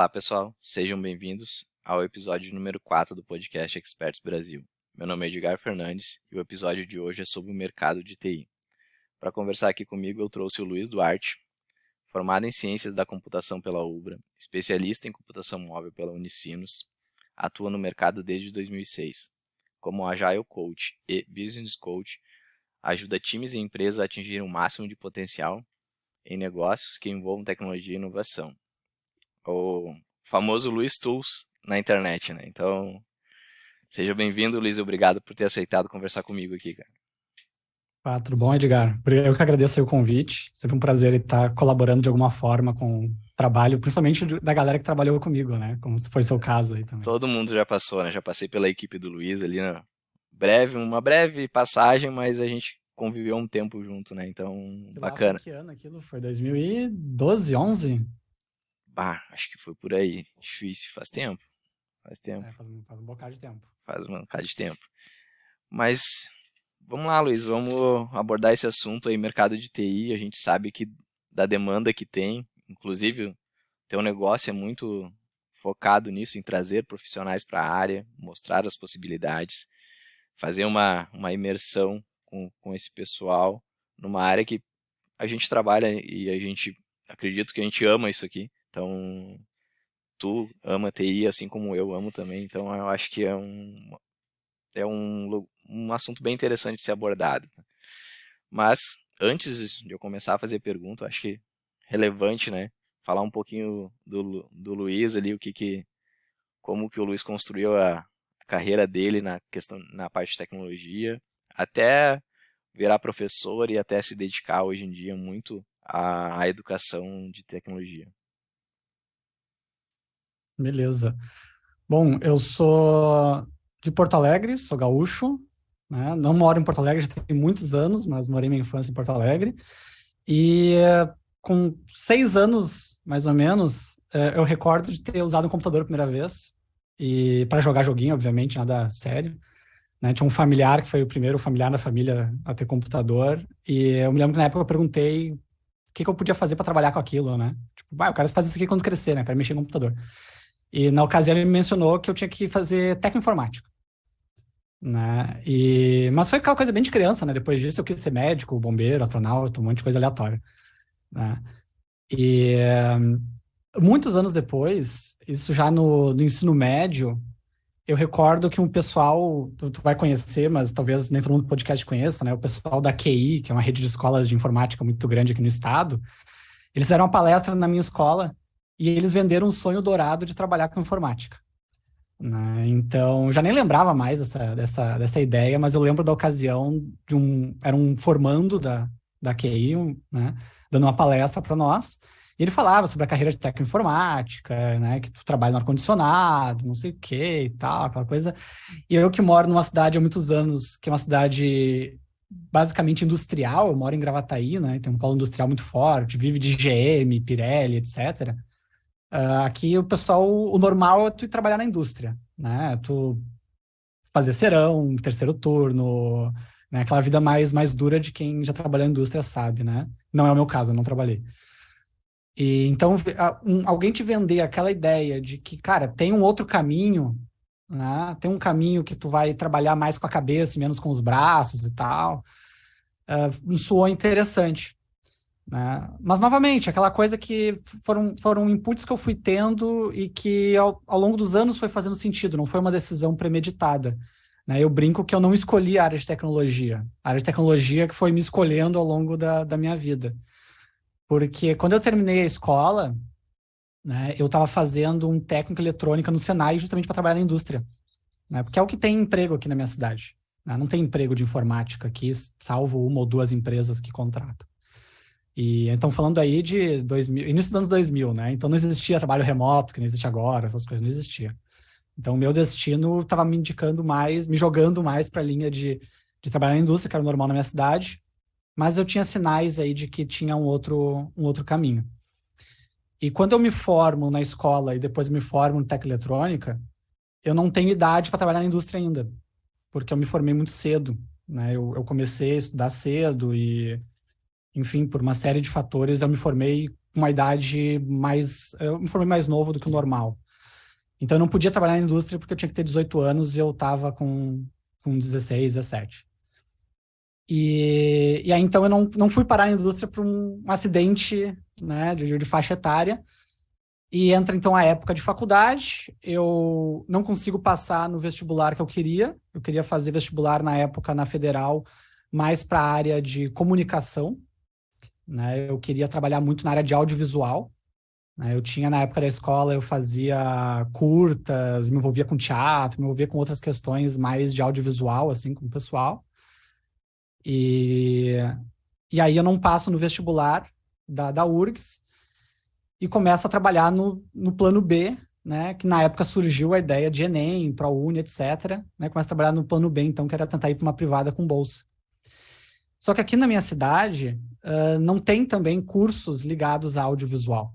Olá, pessoal. Sejam bem-vindos ao episódio número 4 do podcast Experts Brasil. Meu nome é Edgar Fernandes e o episódio de hoje é sobre o mercado de TI. Para conversar aqui comigo, eu trouxe o Luiz Duarte, formado em Ciências da Computação pela UBRA, especialista em computação móvel pela Unicinos, atua no mercado desde 2006. Como Agile Coach e Business Coach, ajuda times e empresas a atingirem o máximo de potencial em negócios que envolvam tecnologia e inovação. O famoso Luiz Tools na internet, né? Então, seja bem-vindo, Luiz, obrigado por ter aceitado conversar comigo aqui, cara. Tudo bom, Edgar? Eu que agradeço aí o convite. Sempre um prazer estar colaborando de alguma forma com o trabalho, principalmente da galera que trabalhou comigo, né? Como se foi seu caso aí também. Todo mundo já passou, né? Já passei pela equipe do Luiz ali, né? Uma breve passagem, mas a gente conviveu um tempo junto, né? Então, E lá foi bacana. que ano aquilo? Foi 2012, 11? Acho que foi por aí. Difícil, faz tempo. Faz tempo. Faz um bocado de tempo. Faz um bocado de tempo. Mas vamos lá, Luiz, vamos abordar esse assunto aí, mercado de TI. A gente sabe que da demanda que tem, inclusive, teu negócio é muito focado nisso, em trazer profissionais para a área, mostrar as possibilidades, fazer uma imersão com esse pessoal numa área que a gente trabalha e a gente acredito que a gente ama isso aqui. Então, tu ama TI assim como eu amo também. Então, eu acho que é um assunto bem interessante de ser abordado. Mas antes de eu começar a fazer pergunta, eu acho que relevante, né? Falar um pouquinho do Luiz ali, como que o Luiz construiu a carreira dele na parte de tecnologia, até virar professor e até se dedicar hoje em dia muito à educação de tecnologia. Beleza. Bom, eu sou de Porto Alegre, sou gaúcho, né? Não moro em Porto Alegre já tem muitos anos, mas morei minha infância em Porto Alegre. E com 6 anos, mais ou menos, eu recordo de ter usado um computador a primeira vez. E para jogar joguinho, obviamente, nada sério. Né? Tinha um familiar que foi o primeiro familiar da família a ter computador. E eu me lembro que na época eu perguntei o que eu podia fazer para trabalhar com aquilo, né? Tipo, eu quero fazer isso aqui quando crescer, né? Quero mexer no computador. E na ocasião ele me mencionou que eu tinha que fazer tecnoinformática, né? Mas foi aquela coisa bem de criança, né? Depois disso eu quis ser médico, bombeiro, astronauta, um monte de coisa aleatória, né? E muitos anos depois, isso já no ensino médio, eu recordo que um pessoal, tu vai conhecer, mas talvez nem todo mundo do podcast conheça, né? O pessoal da QI, que é uma rede de escolas de informática muito grande aqui no estado, eles fizeram uma palestra na minha escola e eles venderam um sonho dourado de trabalhar com informática, né? Então, já nem lembrava mais dessa ideia, mas eu lembro da ocasião era um formando da QI, né? Dando uma palestra para nós. E ele falava sobre a carreira de técnico em informática, né? Que tu trabalha no ar-condicionado, não sei o que e tal, aquela coisa. E eu que moro numa cidade há muitos anos, que é uma cidade basicamente industrial, eu moro em Gravataí, né? Tem um polo industrial muito forte, vive de GM, Pirelli, etc. Aqui o pessoal, o normal é tu ir trabalhar na indústria, né? Tu fazer serão, terceiro turno, né? Aquela vida mais dura de quem já trabalhou na indústria sabe, né? Não é o meu caso, eu não trabalhei. E então alguém te vender aquela ideia de que, cara, tem um outro caminho, né? Tem um caminho que tu vai trabalhar mais com a cabeça e menos com os braços e tal, soou interessante, né? Mas, novamente, aquela coisa que foram inputs que eu fui tendo e que, ao longo dos anos, foi fazendo sentido, não foi uma decisão premeditada, né? Eu brinco que eu não escolhi a área de tecnologia. A área de tecnologia que foi me escolhendo ao longo da minha vida. Porque quando eu terminei a escola, né, eu estava fazendo um técnico em eletrônica no Senai justamente para trabalhar na indústria, né? Porque é o que tem emprego aqui na minha cidade, né? Não tem emprego de informática aqui, salvo uma ou duas empresas que contratam. E então falando aí de 2000, início dos anos 2000, né? Então não existia trabalho remoto, que não existe agora, essas coisas não existiam. Então o meu destino estava me indicando mais, me jogando mais para a linha de trabalhar na indústria, que era normal na minha cidade, mas eu tinha sinais aí de que tinha um outro caminho. E quando eu me formo na escola e depois me formo em tecnoeletrônica, eu não tenho idade para trabalhar na indústria ainda, porque eu me formei muito cedo, né? Eu comecei a estudar cedo e, enfim, por uma série de fatores, eu me formei uma idade mais... Eu me formei mais novo do que o normal. Então, eu não podia trabalhar na indústria porque eu tinha que ter 18 anos e eu estava com 16, 17. E aí, então, eu não fui parar na indústria por um acidente, né, de faixa etária. E entra, então, a época de faculdade. Eu não consigo passar no vestibular que eu queria. Eu queria fazer vestibular, na época, na Federal, mais para a área de comunicação, né? Eu queria trabalhar muito na área de audiovisual, né? Eu tinha, na época da escola, eu fazia curtas, me envolvia com teatro, me envolvia com outras questões mais de audiovisual, assim, com o pessoal. E, e aí eu não passo no vestibular da URGS e começo a trabalhar no plano B, né? Que na época surgiu a ideia de Enem, ProUni, etc. Né? Começo a trabalhar no plano B, então, que era tentar ir para uma privada com bolsa. Só que aqui na minha cidade, não tem também cursos ligados a audiovisual,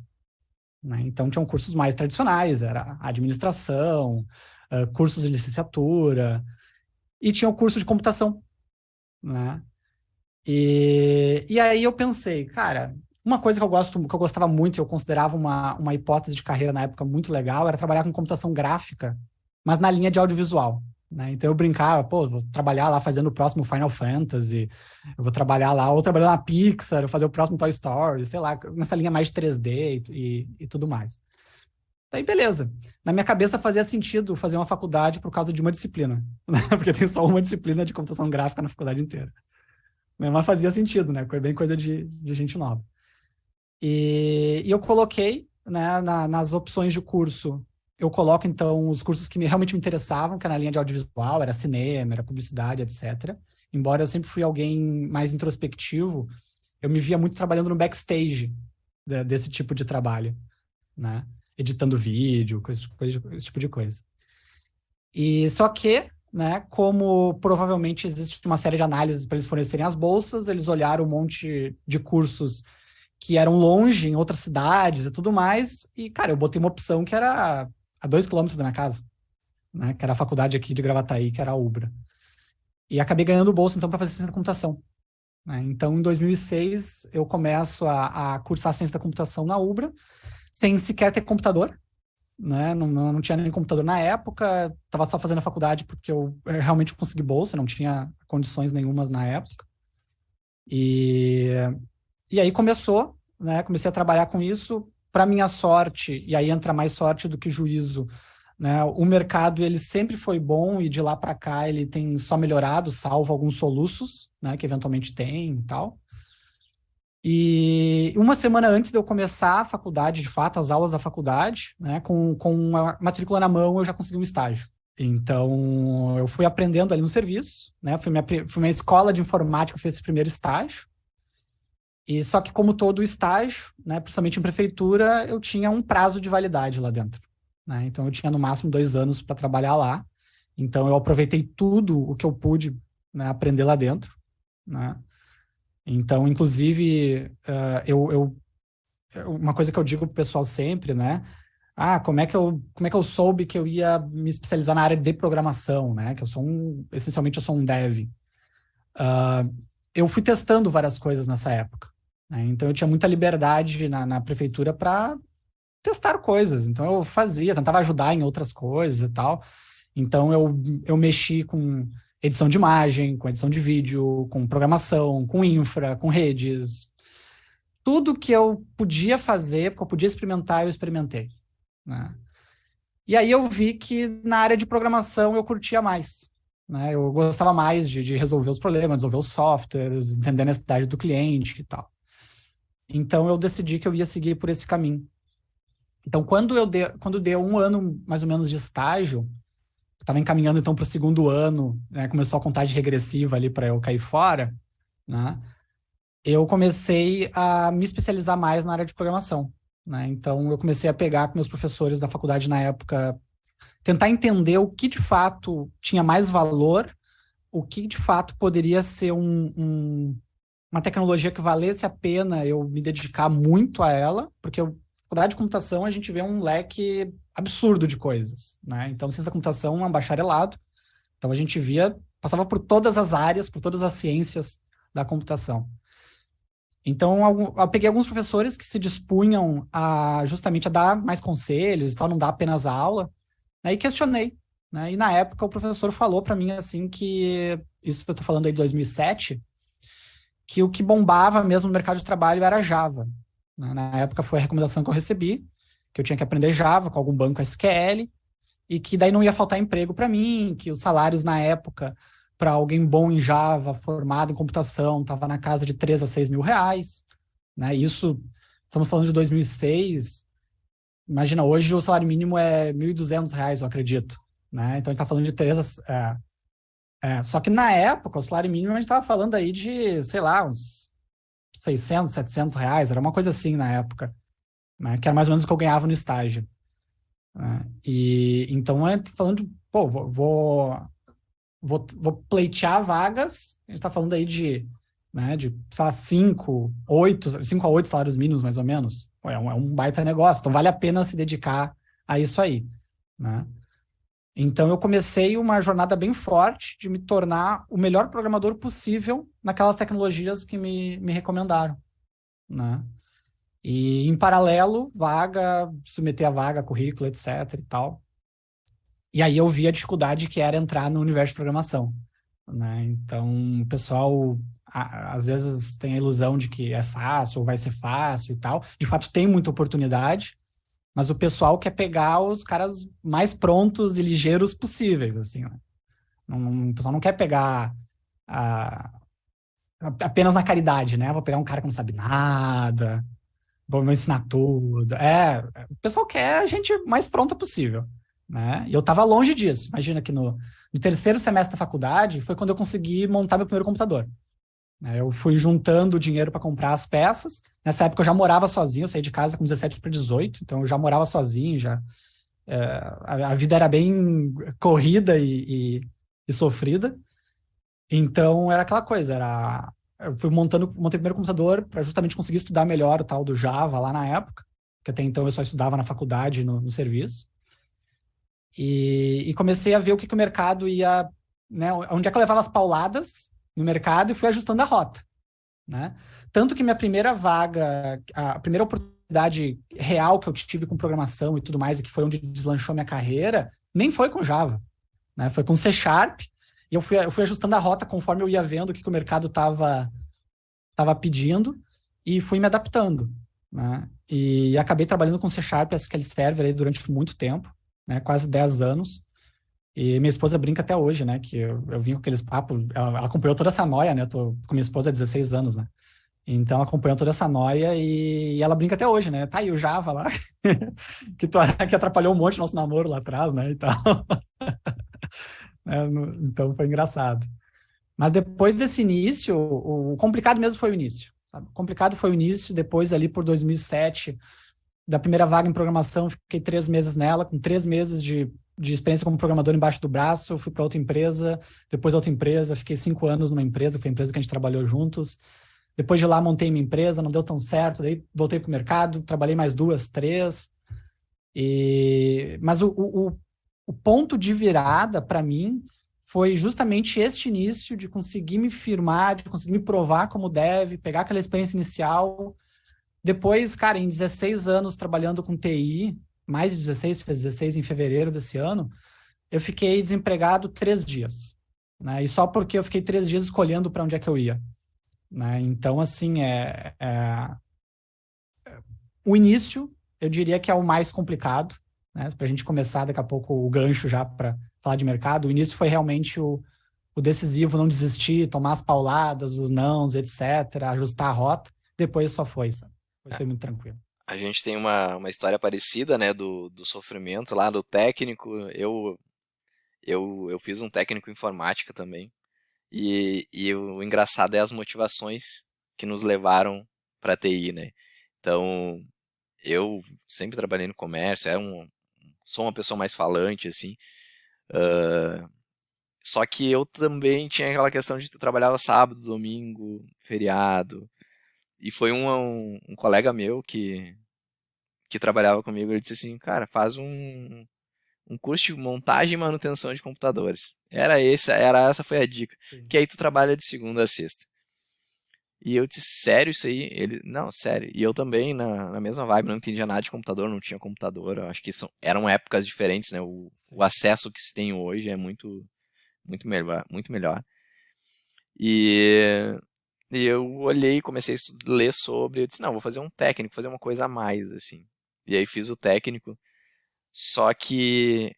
né? Então, tinham cursos mais tradicionais, era administração, cursos de licenciatura, e tinha o curso de computação, né? E aí eu pensei, cara, uma coisa que eu gostava muito, eu considerava uma hipótese de carreira na época muito legal, era trabalhar com computação gráfica, mas na linha de audiovisual, né? Então eu brincava, pô, vou trabalhar lá fazendo o próximo Final Fantasy, eu vou trabalhar lá, ou trabalhar na Pixar, fazer o próximo Toy Story, sei lá, nessa linha mais de 3D e tudo mais. Daí, beleza. Na minha cabeça fazia sentido fazer uma faculdade por causa de uma disciplina, né? Porque tem só uma disciplina de computação gráfica na faculdade inteira. Né? Mas fazia sentido, né? Foi bem coisa de gente nova. E eu coloquei, né, nas opções de curso, eu coloco, então, os cursos que realmente me interessavam, que era na linha de audiovisual, era cinema, era publicidade, etc. Embora eu sempre fui alguém mais introspectivo, eu me via muito trabalhando no backstage desse tipo de trabalho, né? Editando vídeo, esse tipo de coisa. E só que, né, como provavelmente existe uma série de análises para eles fornecerem as bolsas, eles olharam um monte de cursos que eram longe, em outras cidades e tudo mais, e, cara, eu botei uma opção que era a 2 quilômetros da minha casa, né, que era a faculdade aqui de Gravataí, que era a UBRA. E acabei ganhando bolsa, então, para fazer ciência da computação. Né? Então, em 2006, eu começo a cursar ciência da computação na UBRA, sem sequer ter computador, né? Não tinha nem computador na época, estava só fazendo a faculdade porque eu realmente consegui bolsa, não tinha condições nenhumas na época. E aí começou, né? Comecei a trabalhar com isso. Para minha sorte, e aí entra mais sorte do que juízo, né? O mercado ele sempre foi bom e de lá para cá ele tem só melhorado, salvo alguns soluços, né? Que eventualmente tem e tal. E uma semana antes de eu começar a faculdade, de fato, as aulas da faculdade, né, com uma matrícula na mão, eu já consegui um estágio. Então, eu fui aprendendo ali no serviço, né, fui minha escola de informática, fez esse primeiro estágio. E só que, como todo estágio, né, principalmente em prefeitura, eu tinha um prazo de validade lá dentro. Né? Então, eu tinha no máximo 2 anos para trabalhar lá. Então, eu aproveitei tudo o que eu pude, né, aprender lá dentro, né? Então, inclusive, uma coisa que eu digo pro pessoal sempre, né? Como é que eu soube que eu ia me especializar na área de programação, né? Que essencialmente eu sou um dev. Eu fui testando várias coisas nessa época, né? Então, eu tinha muita liberdade na prefeitura para testar coisas. Então, eu tentava ajudar em outras coisas e tal. Então, eu mexi com edição de imagem, com edição de vídeo, com programação, com infra, com redes. Tudo que eu podia fazer, que eu podia experimentar, eu experimentei. Né? E aí eu vi que na área de programação eu curtia mais. Né? Eu gostava mais de resolver os problemas, resolver os softwares, entender a necessidade do cliente e tal. Então eu decidi que eu ia seguir por esse caminho. Então, quando deu 1 ano mais ou menos de estágio, estava encaminhando então para o segundo ano, né, começou a contagem regressiva ali para eu cair fora, né, eu comecei a me especializar mais na área de programação. Né, então, eu comecei a pegar com meus professores da faculdade na época, tentar entender o que de fato tinha mais valor, o que de fato poderia ser uma tecnologia que valesse a pena eu me dedicar muito a ela, porque faculdade de computação, a gente vê um leque absurdo de coisas, né? Então, ciência da computação é um bacharelado. Então, a gente passava por todas as áreas, por todas as ciências da computação. Então, eu peguei alguns professores que se dispunham a justamente a dar mais conselhos e tal, não dar apenas a aula, né, e questionei, né? E na época o professor falou para mim assim que, isso que eu tô falando aí de 2007, que o que bombava mesmo no mercado de trabalho era Java, né? Na época foi a recomendação que eu recebi, que eu tinha que aprender Java com algum banco SQL, e que daí não ia faltar emprego para mim, que os salários na época para alguém bom em Java, formado em computação, estava na casa de 3 a 6 mil reais, né? Isso, estamos falando de 2006. Imagina, hoje o salário mínimo é 1.200 reais, eu acredito, né? Então a gente está falando de 3 a... só que na época, o salário mínimo a gente estava falando aí de, sei lá, uns 600, 700 reais, era uma coisa assim na época, né? Que era mais ou menos o que eu ganhava no estágio, né? E então é falando de, pô, vou pleitear vagas, a gente está falando aí de, né, de, sei lá, 5 a 8 salários mínimos, mais ou menos. Pô, é um baita negócio, então vale a pena se dedicar a isso aí, né? Então eu comecei uma jornada bem forte de me tornar o melhor programador possível naquelas tecnologias que me recomendaram, né? E em paralelo, vaga, submeter a vaga, currículo, etc e tal. E aí eu vi a dificuldade que era entrar no universo de programação, né? Então, o pessoal às vezes tem a ilusão de que é fácil ou vai ser fácil e tal. De fato, tem muita oportunidade, mas o pessoal quer pegar os caras mais prontos e ligeiros possíveis, assim, né? O pessoal não quer pegar a, apenas na caridade, né? Vou pegar um cara que não sabe nada, vou me ensinar tudo. O pessoal quer a gente mais pronta possível, né? E eu estava longe disso. Imagina que no terceiro semestre da faculdade foi quando eu consegui montar meu primeiro computador, né? Eu fui juntando dinheiro para comprar as peças. Nessa época eu já morava sozinho, eu saí de casa com 17 para 18, então eu já morava sozinho, já a vida era bem corrida e sofrida. Então era aquela coisa, eu fui montei o primeiro computador para justamente conseguir estudar melhor o tal do Java lá na época, que até então eu só estudava na faculdade, no serviço. E comecei a ver o que o mercado ia, né, onde é que eu levava as pauladas no mercado e fui ajustando a rota, né? Tanto que minha primeira vaga, a primeira oportunidade real que eu tive com programação e tudo mais, e que foi onde deslanchou minha carreira, nem foi com Java, né? Foi com C Sharp, e eu fui ajustando a rota conforme eu ia vendo o que o mercado estava pedindo e fui me adaptando, né? E acabei trabalhando com C Sharp e SQL Server aí durante muito tempo, né? Quase 10 anos. E minha esposa brinca até hoje, né? Que eu vim com aqueles papos. Ela acompanhou toda essa noia, né? Eu tô com minha esposa há 16 anos, né? Então ela acompanhou toda essa noia e ela brinca até hoje, né? Tá aí o Java lá, que atrapalhou um monte nosso namoro lá atrás, né? E tal. Então foi engraçado. Mas depois desse início, o complicado mesmo foi o início, sabe? O complicado foi o início, depois ali por 2007, da primeira vaga em programação, fiquei 3 meses nela, com 3 meses de experiência como programador embaixo do braço, fui para outra empresa, depois outra empresa, fiquei 5 anos numa empresa, foi a empresa que a gente trabalhou juntos. Depois de lá, montei minha empresa, não deu tão certo, daí voltei para o mercado, trabalhei mais 2, 3. Mas o ponto de virada para mim foi justamente este início de conseguir me firmar, de conseguir me provar como deve, pegar aquela experiência inicial. Depois, cara, em 16 anos trabalhando com TI, mais de 16, fez 16 em fevereiro desse ano, eu fiquei desempregado 3 dias, né? E só porque eu fiquei 3 dias escolhendo para onde é que eu ia, né? Então, assim, o início, eu diria que é o mais complicado, né? Para a gente começar daqui a pouco o gancho já para falar de mercado. O início foi realmente o decisivo, não desistir, tomar as pauladas, os nãos, etc., ajustar a rota. Depois só foi, sabe? Depois foi muito tranquilo. A gente tem uma história parecida, né, do sofrimento lá, do técnico. Eu fiz um técnico em informática também. E o engraçado é as motivações que nos levaram para TI, né? Então, eu sempre trabalhei no comércio, sou uma pessoa mais falante, assim. Só que eu também tinha aquela questão de trabalhar sábado, domingo, feriado. E foi um colega meu que trabalhava comigo, ele disse assim, cara, faz um curso de montagem e manutenção de computadores. Essa foi a dica. Sim. Que aí tu trabalha de segunda a sexta. E eu disse, sério isso aí? Ele, não, sério. E eu também, na mesma vibe, não entendia nada de computador, não tinha computador. Eu acho que eram épocas diferentes, né? O Sim. acesso que se tem hoje é muito melhor, muito melhor. E, e eu olhei e comecei a ler sobre, eu disse, não, vou fazer um técnico, fazer uma coisa a mais, assim. E aí fiz o técnico, só que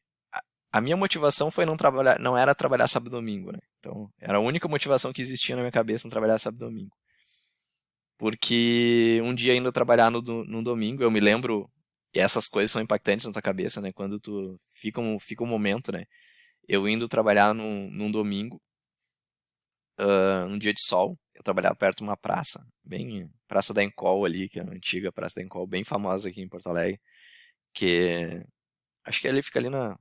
a minha motivação foi não trabalhar, não era trabalhar sábado e domingo, né? Então, era a única motivação que existia na minha cabeça, não trabalhar sábado e domingo. Porque um dia indo trabalhar no domingo, eu me lembro, e essas coisas são impactantes na tua cabeça, né? Quando tu fica um momento, né? Eu indo trabalhar num domingo, um dia de sol, eu trabalhava perto de uma praça, bem Praça da Encol ali, que é a antiga Praça da Encol, bem famosa aqui em Porto Alegre, que acho que ele fica ali na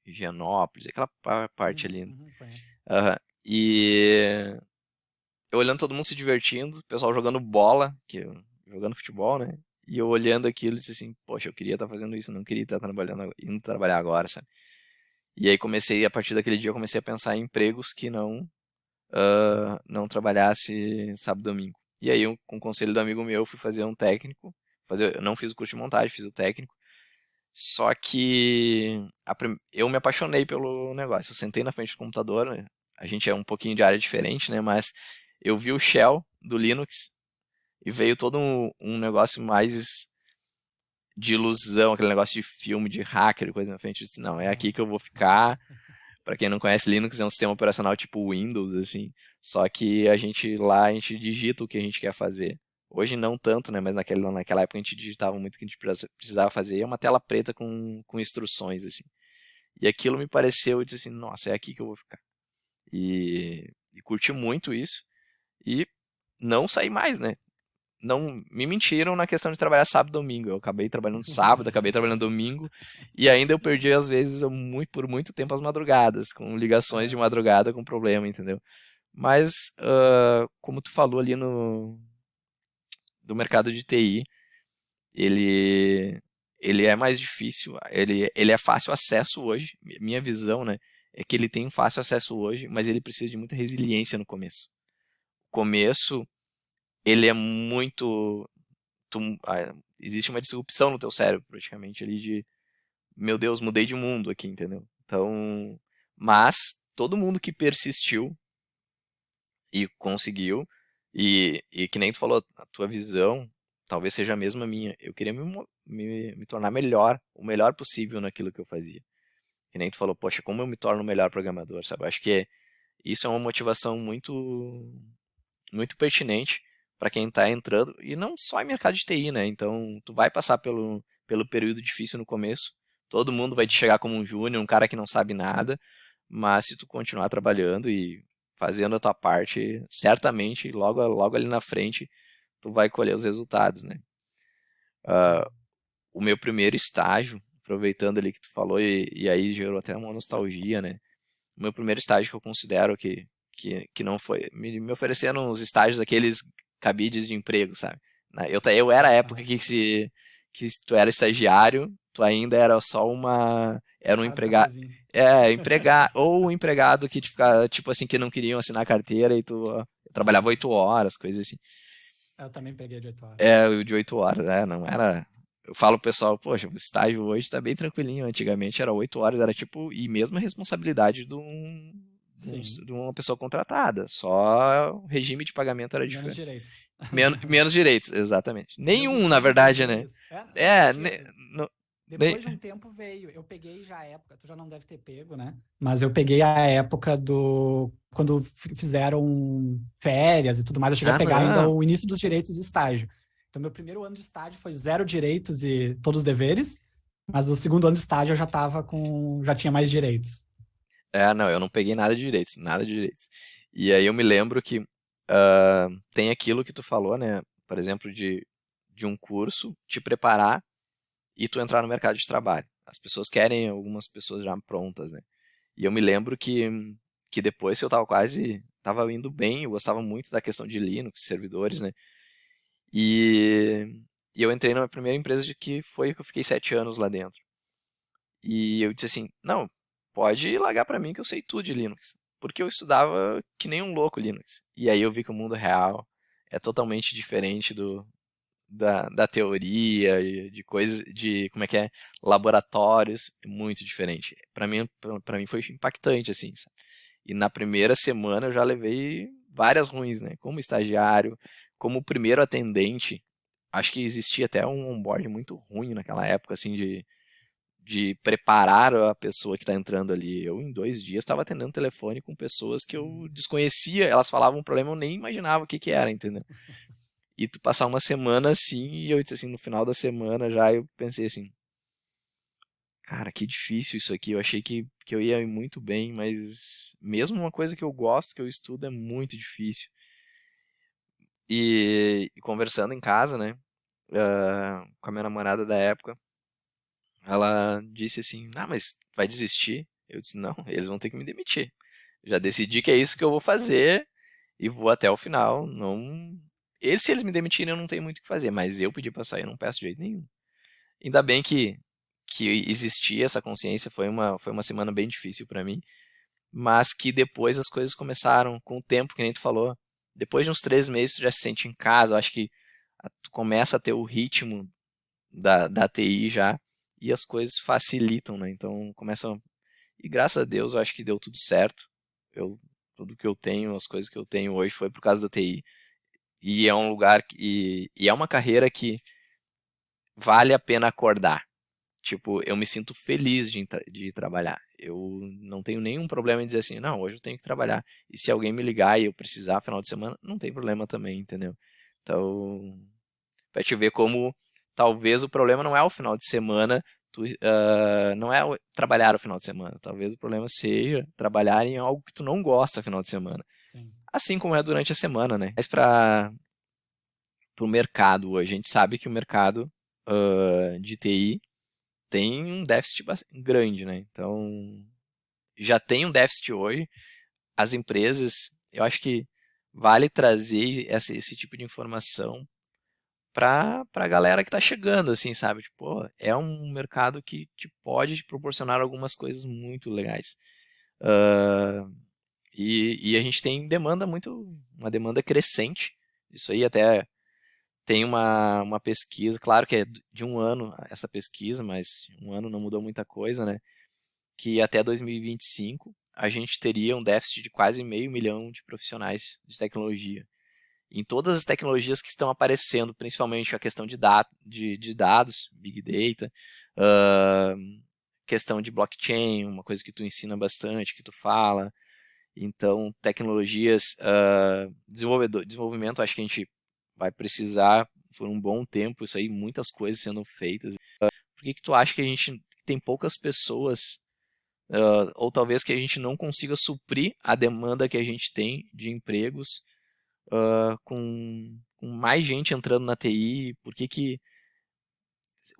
Higienópolis, aquela parte ali. Conheço. Aham. E eu olhando todo mundo se divertindo, o pessoal jogando bola, jogando futebol, né? E eu olhando aquilo e disse assim, poxa, eu queria estar fazendo isso, não queria estar trabalhando, indo trabalhar agora, sabe? E aí a partir daquele dia eu comecei a pensar em empregos que não trabalhasse sábado e domingo. E aí, com o conselho do amigo meu, eu fui fazer um técnico, eu não fiz o curso de montagem, fiz o técnico, só que eu me apaixonei pelo negócio. Eu sentei na frente do computador, né? A gente é um pouquinho de área diferente, né? Mas eu vi o shell do Linux e veio todo um negócio mais de ilusão, aquele negócio de filme, de hacker, coisa na frente. Eu disse, não, é aqui que eu vou ficar. Para quem não conhece, Linux é um sistema operacional tipo Windows, assim. Só que a gente digita o que a gente quer fazer. Hoje não tanto, né? Mas naquela época a gente digitava muito o que a gente precisava fazer. É uma tela preta com instruções, assim. E aquilo me pareceu, eu disse assim, nossa, é aqui que eu vou ficar. E curti muito isso. E não saí mais, né? Não me mentiram na questão de trabalhar sábado e domingo. Eu acabei trabalhando sábado, acabei trabalhando domingo. E ainda eu perdi, às vezes, por muito tempo as madrugadas, com ligações de É. madrugada com problema, entendeu? Mas, como tu falou ali do mercado de TI, ele, ele é mais difícil, ele é fácil acesso hoje. Minha visão, né, é que ele tem fácil acesso hoje, mas ele precisa de muita resiliência no começo. O começo, ele é muito. Existe uma disrupção no teu cérebro, praticamente, ali de, meu Deus, mudei de mundo aqui, entendeu? Então, mas todo mundo que persistiu e conseguiu, e que nem tu falou, a tua visão talvez seja a mesma minha. Eu queria me tornar melhor, o melhor possível naquilo que eu fazia. Que nem tu falou, poxa, como eu me torno o melhor programador, sabe? Eu acho que isso é uma motivação muito pertinente para quem está entrando, e não só em mercado de TI, né? Então, tu vai passar pelo período difícil no começo, todo mundo vai te chegar como um júnior, um cara que não sabe nada, mas se tu continuar trabalhando e fazendo a tua parte, certamente, logo ali na frente, tu vai colher os resultados, né? Sim. O meu primeiro estágio, aproveitando ali que tu falou, e aí gerou até uma nostalgia, né? O meu primeiro estágio que eu considero que não foi. Me ofereceram uns estágios aqueles cabides de emprego, sabe? Eu era a época Aham. que se tu era estagiário, tu ainda era só era um Cara do empregado. cafezinho. Ou um empregado que te ficava, tipo assim, que não queriam assinar a carteira e tu trabalhava 8 horas, coisas assim. Eu também peguei de 8 horas. É, o de 8 horas, não era. Eu falo pro pessoal, poxa, o estágio hoje tá bem tranquilinho. Antigamente era 8 horas, era tipo, e mesmo a responsabilidade Sim. de uma pessoa contratada. Só o regime de pagamento era Menos diferente. direitos. Menos direitos, exatamente. Nenhum, na Eu não verdade, sentia né? isso. É, eu não É, sentia. no- nem- Depois de um tempo veio. Eu peguei já a época, tu já não deve ter pego, né? Mas eu peguei a época do. Quando fizeram férias e tudo mais, eu cheguei a Ah, pegar ainda não. o início dos direitos de estágio. Então, meu primeiro ano de estágio foi zero direitos e todos os deveres, mas o segundo ano de estágio eu já tava com. Já tinha mais direitos. Não, eu não peguei nada de direitos, nada de direitos. E aí eu me lembro que tem aquilo que tu falou, né? Por exemplo, de um curso te preparar e tu entrar no mercado de trabalho. As pessoas querem algumas pessoas já prontas, né? E eu me lembro que depois que eu tava indo bem, eu gostava muito da questão de Linux, servidores, né? E, e eu entrei na primeira empresa de que foi que eu fiquei 7 anos lá dentro. E eu disse assim, não, pode largar pra mim que eu sei tudo de Linux. Porque eu estudava que nem um louco Linux. E aí eu vi que o mundo real é totalmente diferente da teoria, de coisas, de como é que é, laboratórios, é muito diferente. Para mim foi impactante, assim, sabe? E na primeira semana eu já levei várias ruins, né? Como estagiário, como primeiro atendente, acho que existia até um onboard muito ruim naquela época, assim, de preparar a pessoa que está entrando ali. Eu, em 2 dias, estava atendendo telefone com pessoas que eu desconhecia, elas falavam um problema, eu nem imaginava o que era, entendeu? E tu passar uma semana assim, e eu disse assim, no final da semana já, eu pensei assim, cara, que difícil isso aqui, eu achei que eu ia ir muito bem, mas mesmo uma coisa que eu gosto, que eu estudo, é muito difícil. E conversando em casa, né, com a minha namorada da época, ela disse assim, ah, mas vai desistir? Eu disse, não, eles vão ter que me demitir. Já decidi que é isso que eu vou fazer e vou até o final. Não, e se eles me demitirem, eu não tenho muito o que fazer, mas eu pedir para sair, eu não peço de jeito nenhum. Ainda bem que existia essa consciência, foi uma semana bem difícil para mim, mas que depois as coisas começaram com o tempo, que nem tu falou. Depois de uns 3 meses, tu já se sente em casa, eu acho que tu começa a ter o ritmo da TI já, e as coisas facilitam, né? Então começam. E graças a Deus eu acho que deu tudo certo. Eu, tudo que eu tenho, as coisas que eu tenho hoje foi por causa da TI. E é um lugar e é uma carreira que vale a pena acordar. Tipo, eu me sinto feliz de trabalhar. Eu não tenho nenhum problema em dizer assim, não, hoje eu tenho que trabalhar. E se alguém me ligar e eu precisar final de semana, não tem problema também, entendeu? Então, pra te ver como talvez o problema não é o final de semana, não é trabalhar o final de semana. Talvez o problema seja trabalhar em algo que tu não gosta no final de semana. Sim. Assim como é durante a semana, né? Mas para o mercado hoje, a gente sabe que o mercado de TI tem um déficit grande, né? Então, já tem um déficit hoje. As empresas, eu acho que vale trazer esse tipo de informação para a galera que está chegando, assim, sabe? Tipo, pô, é um mercado que te pode te proporcionar algumas coisas muito legais. Ah, e a gente tem uma demanda crescente. Isso aí até tem uma pesquisa, claro que é de um ano essa pesquisa, mas um ano não mudou muita coisa, né? Que até 2025 a gente teria um déficit de quase 500.000 de profissionais de tecnologia. Em todas as tecnologias que estão aparecendo, principalmente a questão de dados, Big Data, questão de blockchain, uma coisa que tu ensina bastante, que tu fala. Então, tecnologias, desenvolvimento, acho que a gente vai precisar por um bom tempo, isso aí, muitas coisas sendo feitas. Por que tu acha que a gente tem poucas pessoas, ou talvez que a gente não consiga suprir a demanda que a gente tem de empregos, com mais gente entrando na TI? O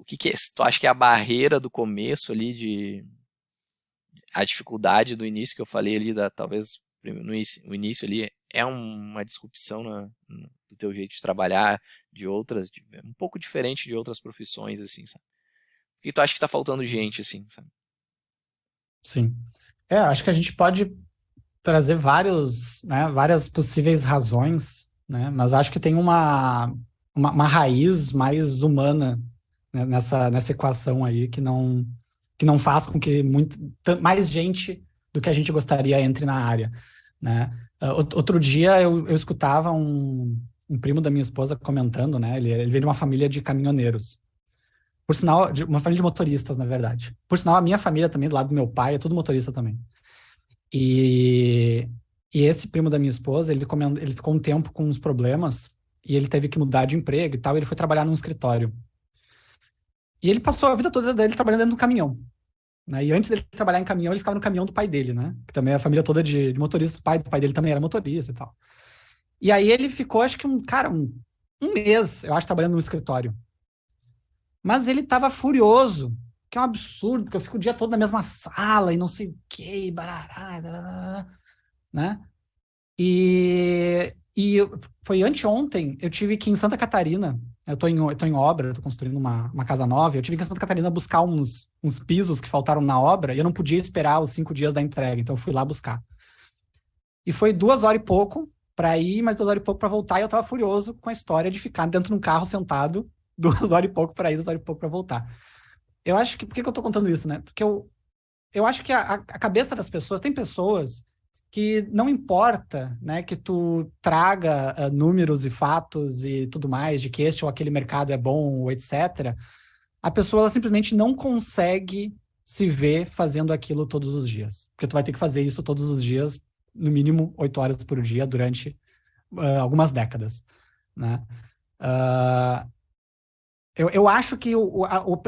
que tu acha que é a barreira do começo ali, a dificuldade do início que eu falei ali, talvez no início ali, é uma disrupção do teu jeito de trabalhar, um pouco diferente de outras profissões, assim, sabe? Por que tu acha que tá faltando gente, assim, sabe? Sim. Acho que a gente pode trazer várias possíveis razões, né? Mas acho que tem uma raiz mais humana, né, nessa equação aí que não faz com que mais gente do que a gente gostaria entre na área, né? Outro dia eu escutava um primo da minha esposa comentando, né? Ele veio de uma família de caminhoneiros. Por sinal, de uma família de motoristas, na verdade. Por sinal, a minha família também, do lado do meu pai, é tudo motorista também. E, e esse primo da minha esposa, ele ficou um tempo com uns problemas e ele teve que mudar de emprego e tal, e ele foi trabalhar num escritório. E ele passou a vida toda dele trabalhando dentro do caminhão, né? E antes dele trabalhar em caminhão, ele ficava no caminhão do pai dele, né? Que também é a família toda de motoristas, o pai do pai dele também era motorista e tal. E aí ele ficou, acho que um mês, eu acho, trabalhando no escritório. Mas ele tava furioso, que é um absurdo, porque eu fico o dia todo na mesma sala e não sei o quê, barará, né? E foi anteontem, eu tive que ir em Santa Catarina, eu tô em obra, eu tô construindo uma casa nova, eu tive que ir em Santa Catarina buscar uns pisos que faltaram na obra, e eu não podia esperar os 5 dias da entrega, então eu fui lá buscar. E foi 2 horas e pouco, para ir, mais 2 horas e pouco para voltar, e eu tava furioso com a história de ficar dentro de um carro sentado 2 horas e pouco para ir, 2 horas e pouco para voltar. Eu acho que, por que que eu tô contando isso, né? Porque eu acho que a cabeça das pessoas, tem pessoas que não importa, né, que tu traga números e fatos e tudo mais, de que este ou aquele mercado é bom, ou etc., a pessoa ela simplesmente não consegue se ver fazendo aquilo todos os dias. Porque tu vai ter que fazer isso todos os dias, no mínimo 8 horas por dia, durante algumas décadas, né? Uh, eu acho que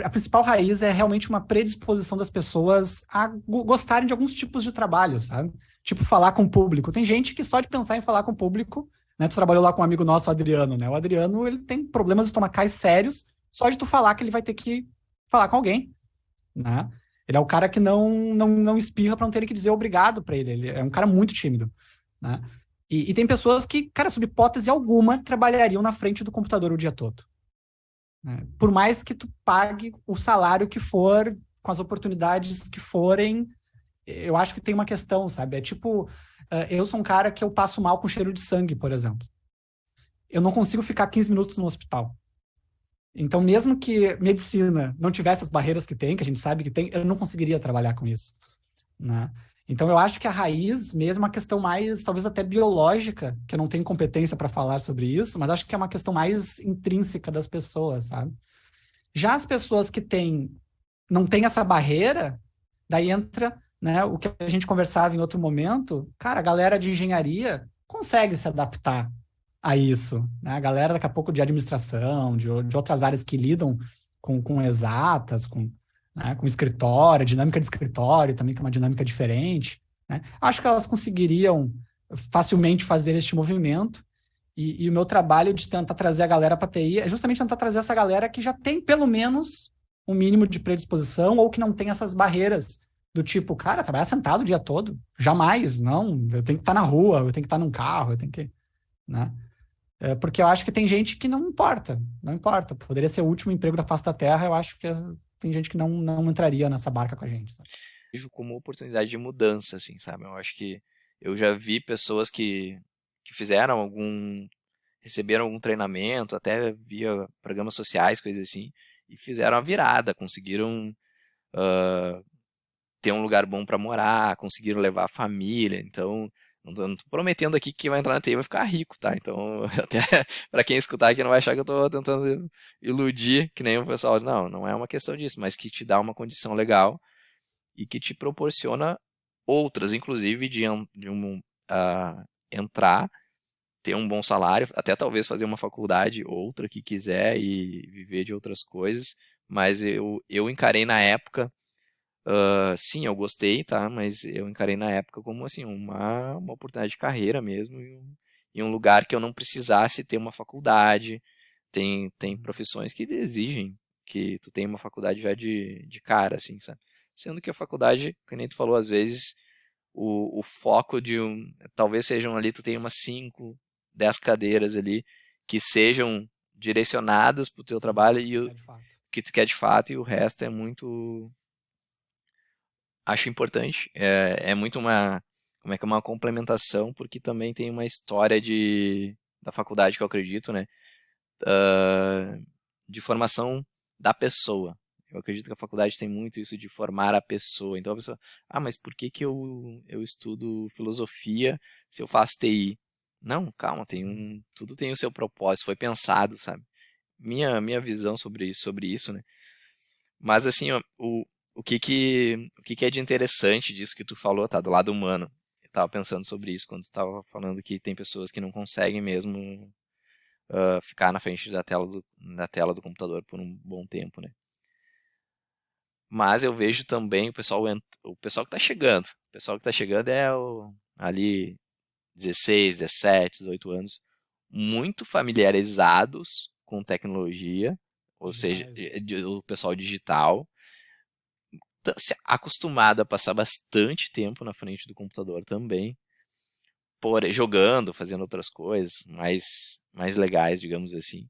a principal raiz é realmente uma predisposição das pessoas a gostarem de alguns tipos de trabalho, sabe? Tipo, falar com o público. Tem gente que só de pensar em falar com o público, né? Tu trabalhou lá com um amigo nosso, o Adriano, né? O Adriano, ele tem problemas estomacais sérios só de tu falar que ele vai ter que falar com alguém, né? Ele é o cara que não espirra para não ter que dizer obrigado para ele. Ele é um cara muito tímido, né? E tem pessoas que, cara, sob hipótese alguma, trabalhariam na frente do computador o dia todo, né? Por mais que tu pague o salário que for, com as oportunidades que forem, eu acho que tem uma questão, sabe? É tipo, eu sou um cara que eu passo mal com cheiro de sangue, por exemplo. Eu não consigo ficar 15 minutos no hospital. Então, mesmo que medicina não tivesse as barreiras que tem, que a gente sabe que tem, eu não conseguiria trabalhar com isso, né? Então, eu acho que a raiz mesmo é uma questão mais, talvez até biológica, que eu não tenho competência para falar sobre isso, mas acho que é uma questão mais intrínseca das pessoas, sabe? Já as pessoas que não têm essa barreira, daí entra, né, o que a gente conversava em outro momento, cara, a galera de engenharia consegue se adaptar a isso, né? A galera daqui a pouco de administração, de outras áreas que lidam com exatas, né, com escritório, dinâmica de escritório também, que é uma dinâmica diferente, né? Acho que elas conseguiriam facilmente fazer este movimento, e o meu trabalho de tentar trazer a galera para TI é justamente tentar trazer essa galera que já tem pelo menos um mínimo de predisposição ou que não tem essas barreiras do tipo, cara, trabalhar sentado o dia todo? Jamais, não. Eu tenho que estar na rua, eu tenho que estar num carro, eu tenho que, né? Porque eu acho que tem gente que não importa, não importa. Poderia ser o último emprego da face da Terra, eu acho que tem gente que não entraria nessa barca com a gente, sabe? Vejo como oportunidade de mudança, assim, sabe? Eu acho que eu já vi pessoas que fizeram receberam algum treinamento, até via programas sociais, coisas assim, e fizeram a virada, conseguiram ter um lugar bom para morar, conseguiram levar a família. Então, não tô prometendo aqui que quem vai entrar na TI vai ficar rico, tá? Então, até para quem escutar aqui não vai achar que eu tô tentando iludir, que nem o pessoal. Não é uma questão disso, mas que te dá uma condição legal e que te proporciona outras, inclusive entrar, ter um bom salário, até talvez fazer uma faculdade outra que quiser e viver de outras coisas. Mas eu encarei na época. Sim, eu gostei, tá? Mas eu encarei na época como assim, uma oportunidade de carreira mesmo, em um lugar que eu não precisasse ter uma faculdade. Tem profissões que exigem que tu tenha uma faculdade já de cara, assim, sabe? Sendo que a faculdade, que nem tu falou, às vezes o foco talvez sejam ali, tu tem umas 5, 10 cadeiras ali que sejam direcionadas para o teu Sim, trabalho é de fato. que tu quer de fato, e o resto é muito. Acho importante. É muito como é que é uma complementação, porque também tem uma história da faculdade que eu acredito, né? ah, de formação da pessoa. Eu acredito que a faculdade tem muito isso de formar a pessoa. Então a pessoa, mas por que que eu estudo filosofia se eu faço TI? Não, calma, tudo tem o seu propósito, foi pensado, sabe? Minha visão sobre isso, né? Mas assim, ó, o que é de interessante disso que tu falou, tá? Do lado humano. Eu tava pensando sobre isso quando tu tava falando que tem pessoas que não conseguem mesmo ficar na frente da tela do computador por um bom tempo, né? Mas eu vejo também o pessoal que tá chegando. O pessoal que tá chegando é ali 16, 17, 18 anos, muito familiarizados com tecnologia, ou seja, Demais. o pessoal digital, acostumado a passar bastante tempo na frente do computador também, jogando, fazendo outras coisas mais legais, digamos assim.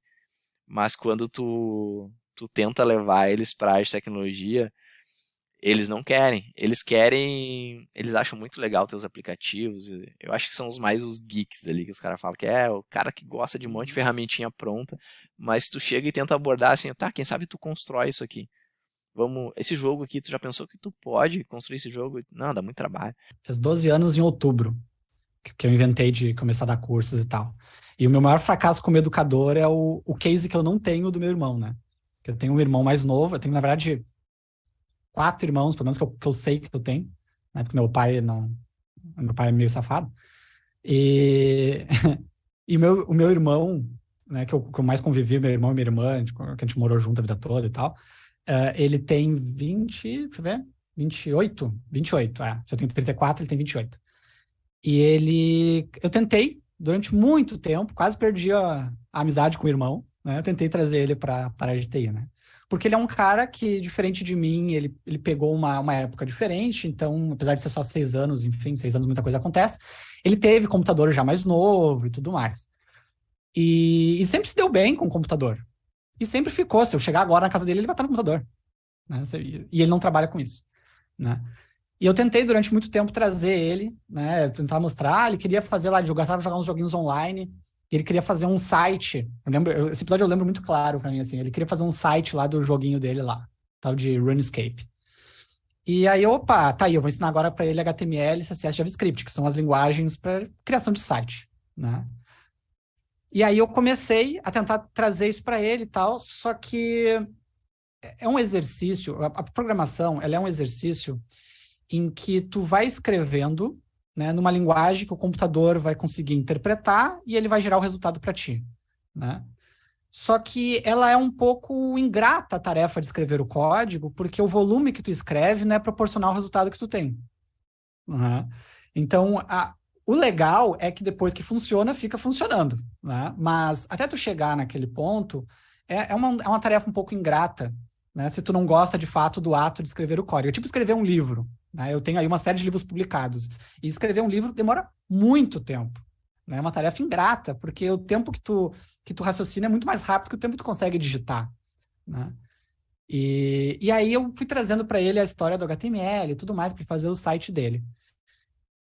Mas quando tu tenta levar eles para a arte de tecnologia, Eles não querem. Eles querem. Eles acham muito legal ter os aplicativos. Eu acho que são os geeks ali, que os caras falam que é o cara que gosta de um monte de ferramentinha pronta. Mas tu chega e tenta abordar assim, tá, quem sabe tu constrói isso aqui. Vamos, esse jogo aqui, tu já pensou que tu pode construir esse jogo? Não, dá muito trabalho. Fiz 12 anos em outubro, que eu inventei de começar a dar cursos e tal. E o meu maior fracasso como educador é o case que eu não tenho do meu irmão, né? Que eu tenho um irmão mais novo, eu tenho, na verdade, 4 irmãos, pelo menos que eu sei que eu tenho, né? Porque meu pai é meio safado. E, e o meu irmão, né, que eu mais convivi, meu irmão e minha irmã, que a gente morou junto a vida toda e tal, ele tem 20, deixa eu ver, 28, se eu tenho 34, ele tem 28. E eu tentei, durante muito tempo, quase perdi a amizade com o irmão, né? Eu tentei trazer ele para a área de TI, né? Porque ele é um cara que, diferente de mim, ele pegou uma época diferente, então, apesar de ser só 6 anos, enfim, 6 anos muita coisa acontece, ele teve computador já mais novo e tudo mais. E sempre se deu bem com o computador. E sempre ficou, se eu chegar agora na casa dele, ele vai estar no computador. Né? E ele não trabalha com isso, né? E eu tentei durante muito tempo trazer ele, né? Tentar mostrar, ele queria fazer lá, ele gostava de jogar uns joguinhos online, ele queria fazer um site. Esse episódio eu lembro muito claro pra mim, assim. Ele queria fazer um site lá do joguinho dele lá, tal de RuneScape. E aí, opa, tá aí, eu vou ensinar agora para ele HTML, CSS e JavaScript, que são as linguagens para criação de site, né? E aí eu comecei a tentar trazer isso para ele e tal, só que é um exercício, a programação, ela é um exercício em que tu vai escrevendo, né, numa linguagem que o computador vai conseguir interpretar e ele vai gerar o resultado para ti, né? Só que ela é um pouco ingrata a tarefa de escrever o código, porque o volume que tu escreve não é proporcional ao resultado que tu tem. Né? Então, o legal é que depois que funciona, fica funcionando. Né? Mas até tu chegar naquele ponto, é uma tarefa um pouco ingrata, né? Se tu não gosta de fato do ato de escrever o código. É tipo escrever um livro. Né? Eu tenho aí uma série de livros publicados. E escrever um livro demora muito tempo. Né? É uma tarefa ingrata, porque o tempo que tu raciocina é muito mais rápido que o tempo que tu consegue digitar. Né? E aí eu fui trazendo para ele a história do HTML e tudo mais para fazer o site dele.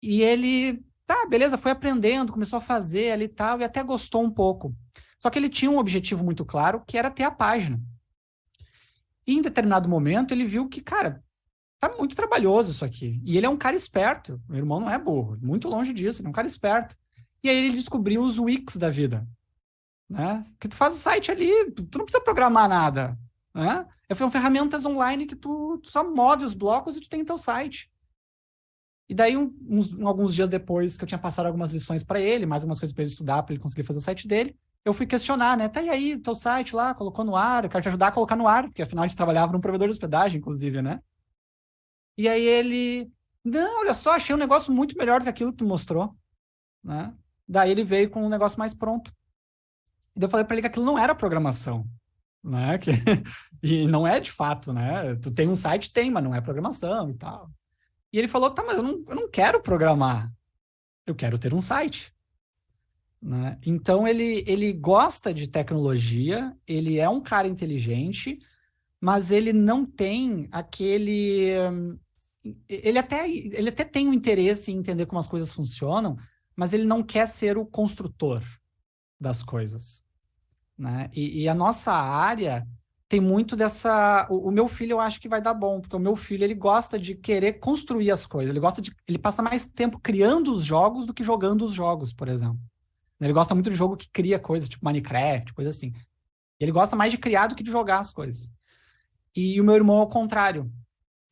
E ele, tá, beleza, foi aprendendo, começou a fazer ali e tal, e até gostou um pouco. Só que ele tinha um objetivo muito claro, que era ter a página. E em determinado momento ele viu que, cara, tá muito trabalhoso isso aqui. E ele é um cara esperto. Meu irmão não é burro, muito longe disso, ele é um cara esperto. E aí ele descobriu os Wix da vida. Né? Que tu faz o site ali, tu não precisa programar nada. Né? São ferramentas online que tu só move os blocos e tu tem teu site. E daí, alguns dias depois que eu tinha passado algumas lições para ele, mais algumas coisas para ele estudar, para ele conseguir fazer o site dele, eu fui questionar, né? Tá e aí, teu site lá, colocou no ar, eu quero te ajudar a colocar no ar, porque afinal a gente trabalhava num provedor de hospedagem, inclusive, né? E aí ele, não, olha só, achei um negócio muito melhor do que aquilo que tu mostrou, né? Daí ele veio com um negócio mais pronto. E daí eu falei para ele que aquilo não era programação, né? E não é de fato, né? Tu tem um site, tem, mas não é programação e tal. E ele falou, tá, mas eu não quero programar, eu quero ter um site. Né? Então ele gosta de tecnologia, ele é um cara inteligente, mas ele não tem aquele... Ele até tem um interesse em entender como as coisas funcionam, mas ele não quer ser o construtor das coisas. Né? E a nossa área tem muito dessa... O meu filho eu acho que vai dar bom, porque o meu filho ele gosta de querer construir as coisas, ele passa mais tempo criando os jogos do que jogando os jogos, por exemplo. Ele gosta muito de jogo que cria coisas, tipo Minecraft, coisa assim. Ele gosta mais de criar do que de jogar as coisas. E o meu irmão é o contrário.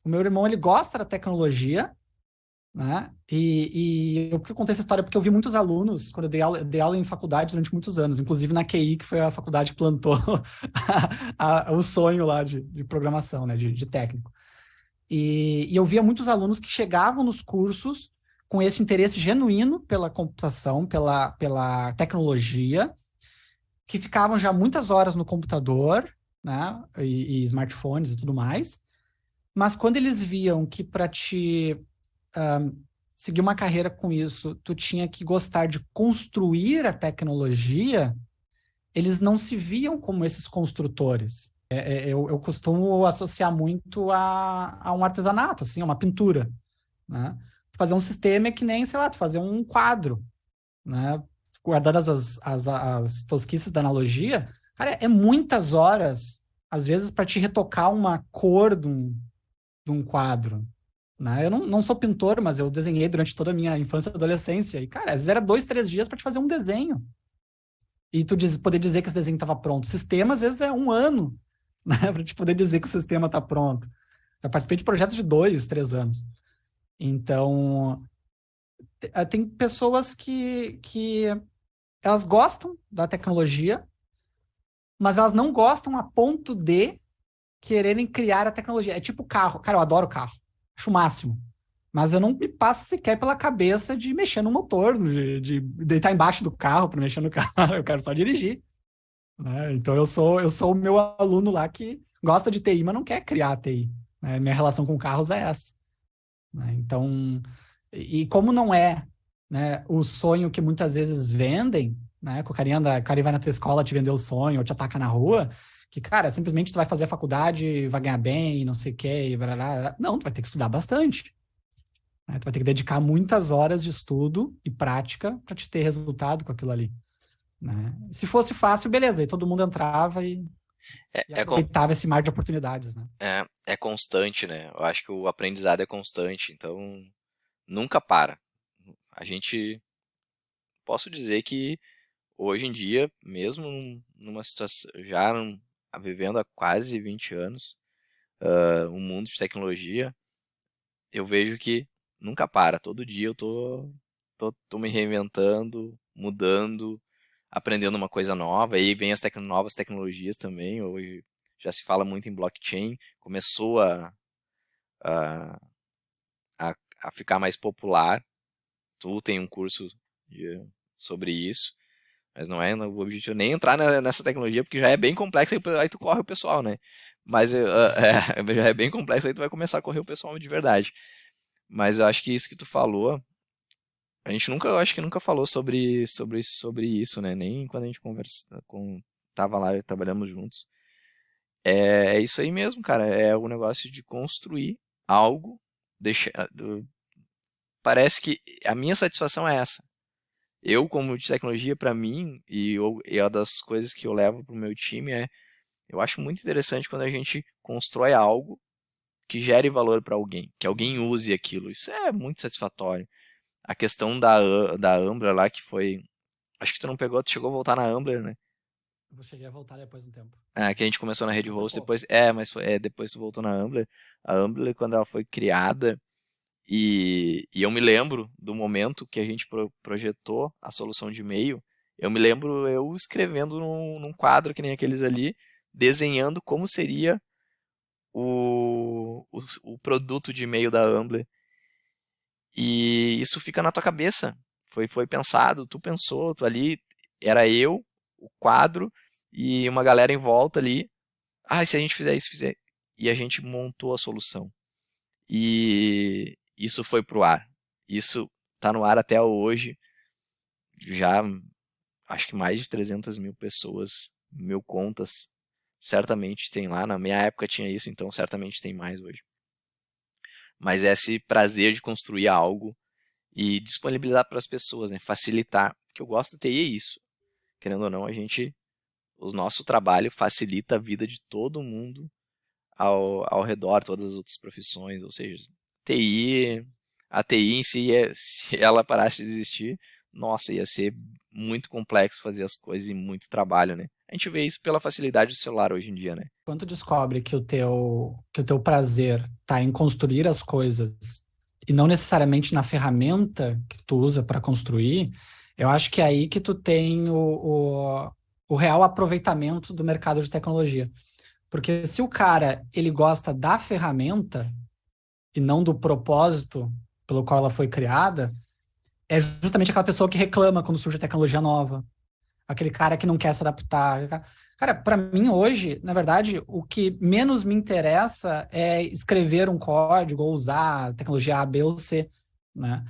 O meu irmão ele gosta da tecnologia, né? Por que eu contei essa história? Porque eu vi muitos alunos, quando eu dei aula em faculdade durante muitos anos, inclusive na QI, que foi a faculdade que plantou o sonho lá de programação, né? De técnico. E eu via muitos alunos que chegavam nos cursos com esse interesse genuíno pela computação, pela tecnologia, que ficavam já muitas horas no computador, né? E smartphones e tudo mais. Mas quando eles viam que para te seguir uma carreira com isso, tu tinha que gostar de construir a tecnologia, eles não se viam como esses construtores. Eu costumo associar muito a um artesanato, assim, a uma pintura, né? Fazer um sistema é que nem, sei lá, tu fazer um quadro, né? Guardadas as tosquices da analogia, cara, é muitas horas, às vezes, para te retocar uma cor de um quadro, né? Eu não sou pintor, mas eu desenhei durante toda a minha infância e adolescência, e, cara, às vezes era 2, 3 dias para te fazer um desenho. E poder dizer que esse desenho estava pronto. Sistema, às vezes, é um ano, né? Para te poder dizer que o sistema está pronto. Eu participei de projetos de 2, 3 anos. Então, tem pessoas que elas gostam da tecnologia, mas elas não gostam a ponto de quererem criar a tecnologia. É tipo carro. Cara, eu adoro carro. Acho o máximo. Mas eu não me passa sequer pela cabeça de mexer no motor, de deitar embaixo do carro para mexer no carro. Eu quero só dirigir, né? Então eu sou o meu aluno lá que gosta de TI, mas não quer criar TI, né? Minha relação com carros é essa, né? Então, e como não é, né, o sonho que muitas vezes vendem, né? Que o cara vai na tua escola te vender o sonho ou te ataca na rua, que, cara, simplesmente tu vai fazer a faculdade, vai ganhar bem, não sei o quê, e blá. Não, tu vai ter que estudar bastante, né? Tu vai ter que dedicar muitas horas de estudo e prática para te ter resultado com aquilo ali, né? Se fosse fácil, beleza, aí todo mundo entrava É, e é, con- aproveitava esse mar de oportunidades, né? é constante, né? Eu acho que o aprendizado é constante, então nunca para. A gente, posso dizer que hoje em dia, mesmo numa situação, vivendo há quase 20 anos, um mundo de tecnologia, eu vejo que nunca para. Todo dia eu tô me reinventando, mudando, aprendendo uma coisa nova. Aí vem as novas tecnologias também. Hoje já se fala muito em blockchain. Começou a, a ficar mais popular. Tu tem um curso sobre isso. Mas não é o objetivo nem entrar nessa tecnologia, porque já é bem complexo, aí tu corre o pessoal, né? Mas já é bem complexo, aí tu vai começar a correr o pessoal de verdade. Mas eu acho que isso que tu falou, a gente nunca, eu acho que nunca falou sobre isso, né? Nem quando a gente tava lá, trabalhamos juntos. É isso aí mesmo, cara. É o negócio de construir algo. Deixa, parece que a minha satisfação é essa. Eu, como de tecnologia, para mim, e uma das coisas que eu levo pro meu time eu acho muito interessante quando a gente constrói algo que gere valor para alguém, que alguém use aquilo. Isso é muito satisfatório. A questão da Ambler lá, que foi. Acho que tu não pegou, tu chegou a voltar na Ambler, né? Eu cheguei a voltar depois de um tempo. Que a gente começou na Red Mas foi Host, pouco. depois. Mas depois tu voltou na Ambler. A Ambler, quando ela foi criada, e eu me lembro do momento que a gente projetou a solução de e-mail. Eu me lembro eu escrevendo num quadro que nem aqueles ali, desenhando como seria o produto de e-mail da Ambler. E isso fica na tua cabeça. Foi pensado, tu pensou, tu ali, era eu, o quadro e uma galera em volta ali. E se a gente fizer isso, fizer. E a gente montou a solução. E isso foi pro ar. Isso tá no ar até hoje. Já acho que mais de 300 mil pessoas, mil contas, certamente tem lá. Na minha época tinha isso, então certamente tem mais hoje. Mas é esse prazer de construir algo e disponibilizar para as pessoas, né? Facilitar. Porque eu gosto de TI é isso. Querendo ou não, o nosso trabalho facilita a vida de todo mundo ao redor, todas as outras profissões. Ou seja, TI, a TI em si, se ela parasse de existir, nossa, ia ser muito complexo fazer as coisas e muito trabalho, né? A gente vê isso pela facilidade do celular hoje em dia, né? Quando tu descobre que o teu prazer tá em construir as coisas e não necessariamente na ferramenta que tu usa para construir, eu acho que é aí que tu tem o real aproveitamento do mercado de tecnologia. Porque se o cara ele gosta da ferramenta e não do propósito pelo qual ela foi criada, é justamente aquela pessoa que reclama quando surge tecnologia nova, aquele cara que não quer se adaptar. Cara, para mim hoje, na verdade, o que menos me interessa é escrever um código ou usar a tecnologia A, B ou C, né?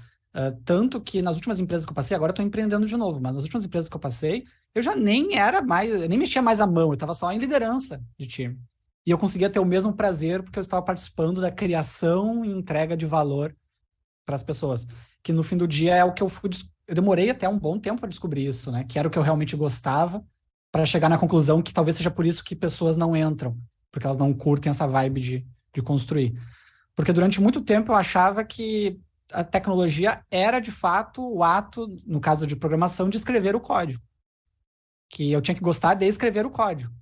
Tanto que nas últimas empresas que eu passei, agora eu estou empreendendo de novo, mas nas últimas empresas que eu passei, eu já nem era mais, eu nem mexia mais a mão, eu estava só em liderança de time. e eu conseguia ter o mesmo prazer porque eu estava participando da criação e entrega de valor para as pessoas. Que no fim do dia é o que eu demorei até um bom tempo para descobrir isso, né? Que era o que eu realmente gostava, para chegar na conclusão que talvez seja por isso que pessoas não entram, porque elas não curtem essa vibe de construir. Porque durante muito tempo eu achava que a tecnologia era de fato o ato, no caso de programação, de escrever o código. Que eu tinha que gostar de escrever o código,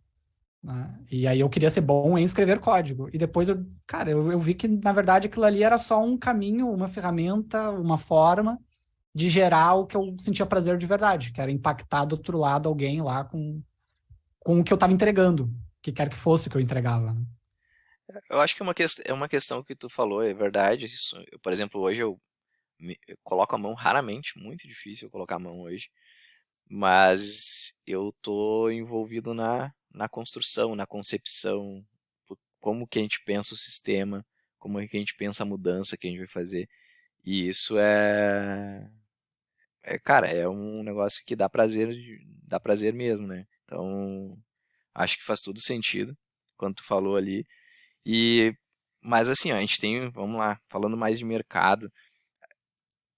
né? E aí eu queria ser bom em escrever código. E depois eu vi que, na verdade, aquilo ali era só um caminho, uma ferramenta, uma forma de gerar o que eu sentia prazer de verdade, que era impactar do outro lado alguém lá com o que eu estava entregando, que quer que fosse o que eu entregava, né? Eu acho que é uma questão que tu falou, é verdade. Por exemplo, hoje eu coloco a mão raramente, muito difícil eu colocar a mão hoje, mas eu tô envolvido na construção, na concepção, como que a gente pensa o sistema, como é que a gente pensa a mudança que a gente vai fazer. E isso cara, é um negócio que dá prazer mesmo, né? Então, acho que faz todo sentido quando tu falou ali. E, mas assim, ó, a gente tem, vamos lá, falando mais de mercado,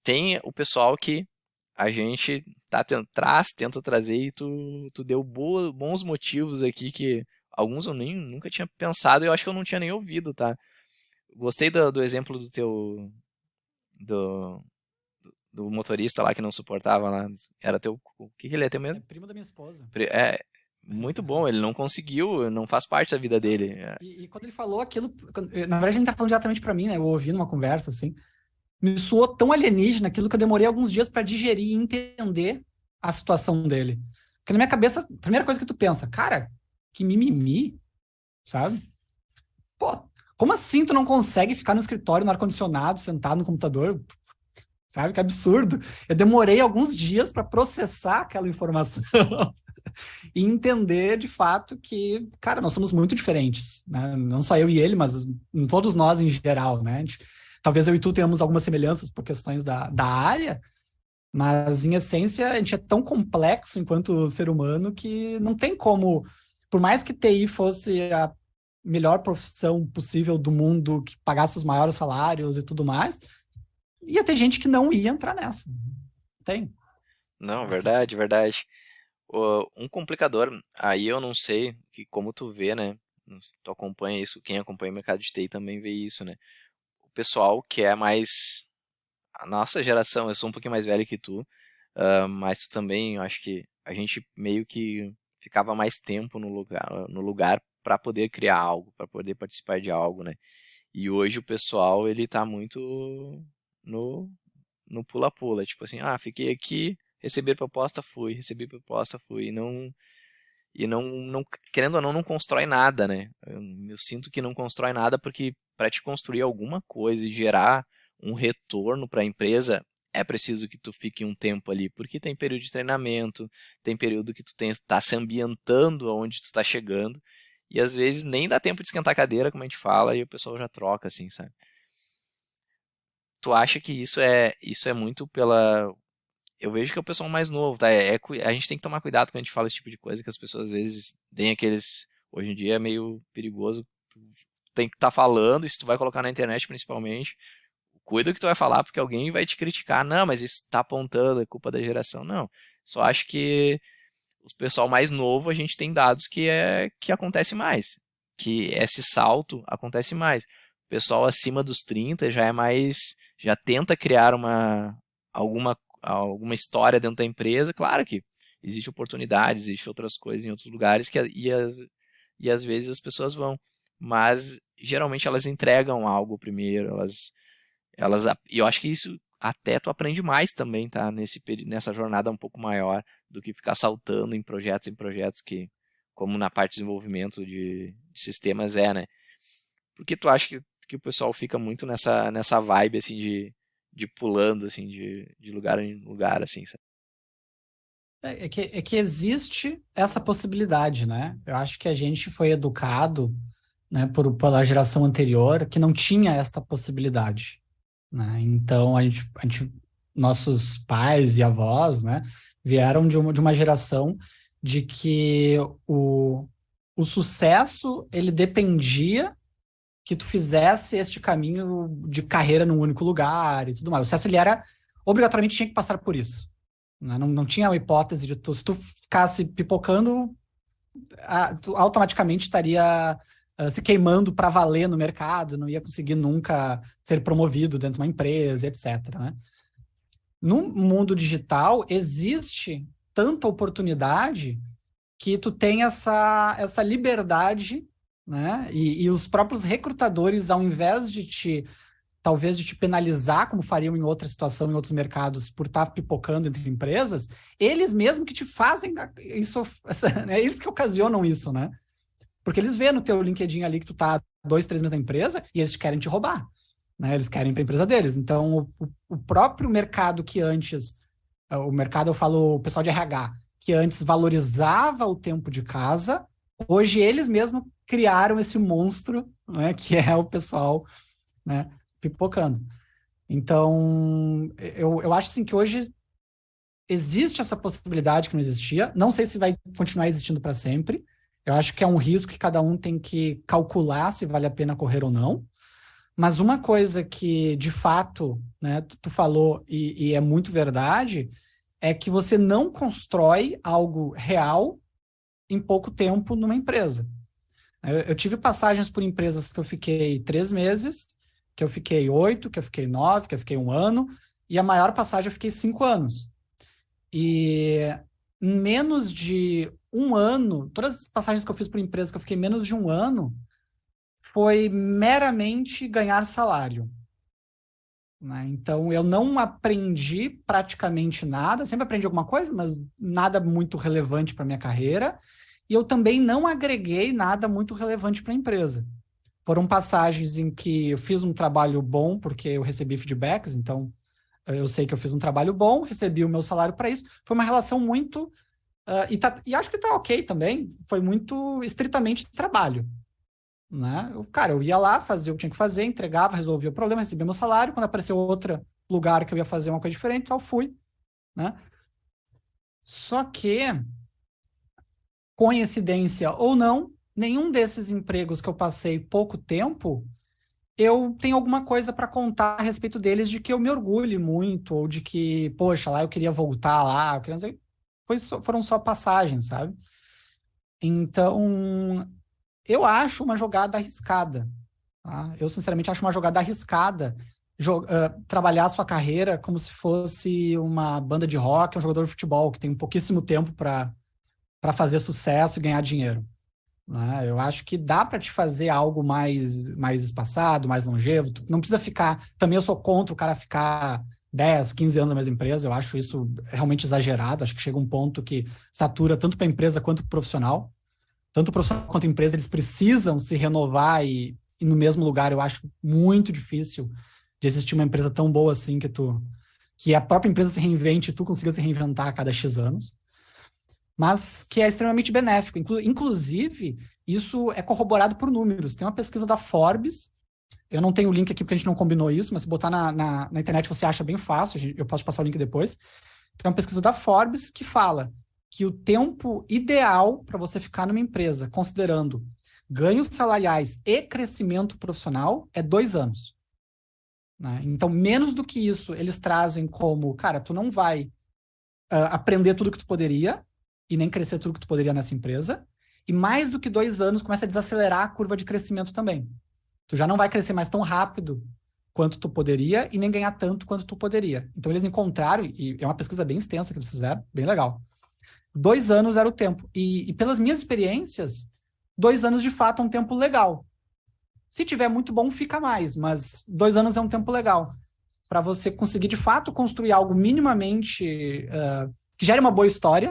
tem o pessoal que a gente tenta trazer e tu deu bons motivos aqui que alguns eu nem nunca tinha pensado e eu acho que eu não tinha nem ouvido, tá? Gostei do exemplo do, do motorista lá que não suportava lá. Era teu, o que que ele é teu É mesmo? primo da minha esposa. É muito bom, ele não conseguiu, não faz parte da vida Não. dele. E quando ele falou aquilo, na verdade, ele tá falando diretamente para mim, né? Eu ouvi numa conversa assim. Me soou tão alienígena aquilo que eu demorei alguns dias para digerir e entender a situação dele. Porque na minha cabeça, a primeira coisa que tu pensa, cara, que mimimi, sabe? Pô, como assim tu não consegue ficar no escritório, no ar-condicionado, sentado no computador? Sabe? Que absurdo. Eu demorei alguns dias para processar aquela informação e entender de fato que, cara, nós somos muito diferentes, né? Não só eu e ele, mas todos nós em geral, né? Talvez eu e tu tenhamos algumas semelhanças por questões da área, mas em essência a gente é tão complexo enquanto ser humano que não tem como, por mais que TI fosse a melhor profissão possível do mundo, que pagasse os maiores salários e tudo mais, ia ter gente que não ia entrar nessa. Tem. Não, verdade, verdade. Um complicador, aí eu não sei, que como tu vê, né? Tu acompanha isso, quem acompanha o mercado de TI também vê isso, né? O pessoal que é mais a nossa geração, eu sou um pouquinho mais velho que tu, mas tu também, eu acho que a gente meio que ficava mais tempo no lugar para poder criar algo, para poder participar de algo, né? E hoje o pessoal, ele tá muito no no pula-pula, tipo assim, fiquei aqui, recebi proposta, fui, e não, querendo ou não constrói nada, né? Eu sinto que não constrói nada porque para te construir alguma coisa e gerar um retorno para a empresa, é preciso que tu fique um tempo ali, porque tem período de treinamento, tem período que tu está se ambientando aonde tu está chegando, e às vezes nem dá tempo de esquentar a cadeira, como a gente fala, e o pessoal já troca, assim, sabe? Tu acha que isso é muito pela. Eu vejo que é o pessoal mais novo, tá? A gente tem que tomar cuidado quando a gente fala esse tipo de coisa, que as pessoas às vezes têm aqueles. Hoje em dia é meio perigoso. Tu tem que estar falando, e se tu vai colocar na internet principalmente, cuida do que tu vai falar, porque alguém vai te criticar. Não, mas isso tá apontando, é culpa da geração. Não. Só acho que o pessoal mais novo, a gente tem dados que acontece mais. Que esse salto acontece mais. O pessoal acima dos 30 já é mais. Já tenta criar alguma história dentro da empresa. Claro que existe oportunidade, existe outras coisas em outros lugares e às vezes as pessoas vão. Mas geralmente elas entregam algo primeiro, e eu acho que isso até tu aprende mais também, tá? Nessa jornada um pouco maior do que ficar saltando em projetos que, como na parte de desenvolvimento de sistemas né? Porque tu acha que o pessoal fica muito nessa vibe, assim, de pulando, assim, de lugar em lugar, assim, sabe? É que existe essa possibilidade, né? Eu acho que a gente foi educado, né, pela geração anterior que não tinha esta possibilidade, né? Então, nossos pais e avós, né, vieram de uma geração de que o sucesso, ele dependia que tu fizesse este caminho de carreira num único lugar e tudo mais. O sucesso, ele era, obrigatoriamente tinha que passar por isso. Né? Não tinha a hipótese de tu, se tu ficasse pipocando, tu automaticamente estaria se queimando para valer no mercado, não ia conseguir nunca ser promovido dentro de uma empresa, etc. Né? No mundo digital, existe tanta oportunidade que tu tem essa liberdade, né? E os próprios recrutadores, ao invés de talvez de te penalizar, como fariam em outra situação, em outros mercados, por estar pipocando entre empresas, eles mesmo que te fazem isso, né? Eles que ocasionam isso, né? Porque eles vêem no teu LinkedIn ali que tu tá 2, 3 meses na empresa e eles querem te roubar, né? Eles querem para a empresa deles. Então, o próprio mercado que antes, o mercado, eu falo, o pessoal de RH, que antes valorizava o tempo de casa, hoje eles mesmos criaram esse monstro, né? Que é o pessoal, né? Pipocando. Então, eu acho assim que hoje existe essa possibilidade que não existia. Não sei se vai continuar existindo para sempre. Eu acho que é um risco que cada um tem que calcular se vale a pena correr ou não. Mas uma coisa que, de fato, né, tu falou e é muito verdade, é que você não constrói algo real em pouco tempo numa empresa. Eu tive passagens por empresas que eu fiquei 3 meses, que eu fiquei 8, que eu fiquei 9, que eu fiquei 1 ano, e a maior passagem eu fiquei 5 anos. E em menos de 1 ano, todas as passagens que eu fiz por empresa que eu fiquei menos de 1 ano, foi meramente ganhar salário. Né? Então, eu não aprendi praticamente nada, sempre aprendi alguma coisa, mas nada muito relevante para minha carreira. E eu também não agreguei nada muito relevante para a empresa. Foram passagens em que eu fiz um trabalho bom, porque eu recebi feedbacks, então eu sei que eu fiz um trabalho bom, recebi o meu salário para isso. Foi uma relação muito. E acho que tá ok também, foi muito estritamente trabalho. Né? Cara, eu ia lá, fazia o que tinha que fazer, entregava, resolvia o problema, recebia meu salário. Quando apareceu outro lugar que eu ia fazer uma coisa diferente, tal, fui. Né? Só que, coincidência ou não, nenhum desses empregos que eu passei pouco tempo, eu tenho alguma coisa para contar a respeito deles de que eu me orgulhe muito, ou de que, poxa, lá eu queria voltar lá, eu queria... foram só passagens, sabe? Então, eu acho uma jogada arriscada. Tá? Eu, sinceramente, acho uma jogada arriscada trabalhar a sua carreira como se fosse uma banda de rock, um jogador de futebol que tem pouquíssimo tempo para fazer sucesso e ganhar dinheiro. Né? Eu acho que dá para te fazer algo mais espaçado, mais longevo. Tu não precisa ficar. Também eu sou contra o cara ficar 10, 15 anos na mesma empresa. Eu acho isso realmente exagerado. Acho que chega um ponto que satura tanto para a empresa quanto para o profissional. Tanto o profissional quanto a empresa, eles precisam se renovar e no mesmo lugar. Eu acho muito difícil de existir uma empresa tão boa assim que a própria empresa se reinvente e tu consiga se reinventar a cada X anos, mas que é extremamente benéfico. Inclusive, isso é corroborado por números. Tem uma pesquisa da Forbes, eu não tenho o link aqui porque a gente não combinou isso, mas se botar na internet você acha bem fácil, eu posso te passar o link depois. Tem uma pesquisa da Forbes que fala que o tempo ideal para você ficar numa empresa, considerando ganhos salariais e crescimento profissional, é 2 anos. Né? Então, menos do que isso, eles trazem como, cara, tu não vai aprender tudo que tu poderia e nem crescer tudo que tu poderia nessa empresa. E mais do que 2 anos, começa a desacelerar a curva de crescimento também. Tu já não vai crescer mais tão rápido quanto tu poderia e nem ganhar tanto quanto tu poderia. Então, eles encontraram, e é uma pesquisa bem extensa que eles fizeram, bem legal. 2 anos era o tempo. E pelas minhas experiências, 2 anos de fato é um tempo legal. Se tiver muito bom, fica mais, mas 2 anos é um tempo legal para você conseguir de fato construir algo minimamente que gere uma boa história,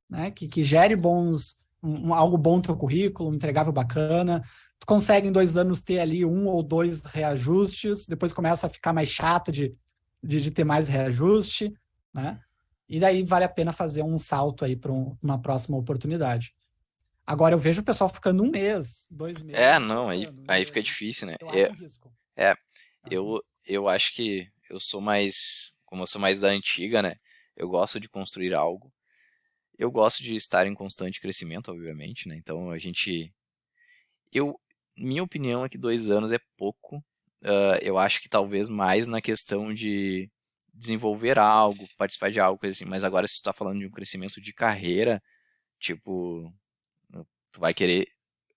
né? Que gere algo bom no teu currículo, um entregável bacana. Tu consegue em 2 anos ter ali 1 ou 2 reajustes, depois começa a ficar mais chato de ter mais reajuste, né? E daí vale a pena fazer um salto aí para uma próxima oportunidade. Agora eu vejo o pessoal ficando 1 mês, 2 meses e Não, aí, trocando. aí fica difícil, né? Eu acho um risco. É, Eu acho um eu, risco. eu acho que eu sou mais, como eu sou mais da antiga, né? Eu gosto de construir algo. Eu gosto de estar em constante crescimento, obviamente, né? Então minha opinião é que 2 anos é pouco. Eu acho que talvez mais na questão de desenvolver algo, participar de algo, coisa assim. Mas agora, se tu tá falando de um crescimento de carreira, tipo, tu vai querer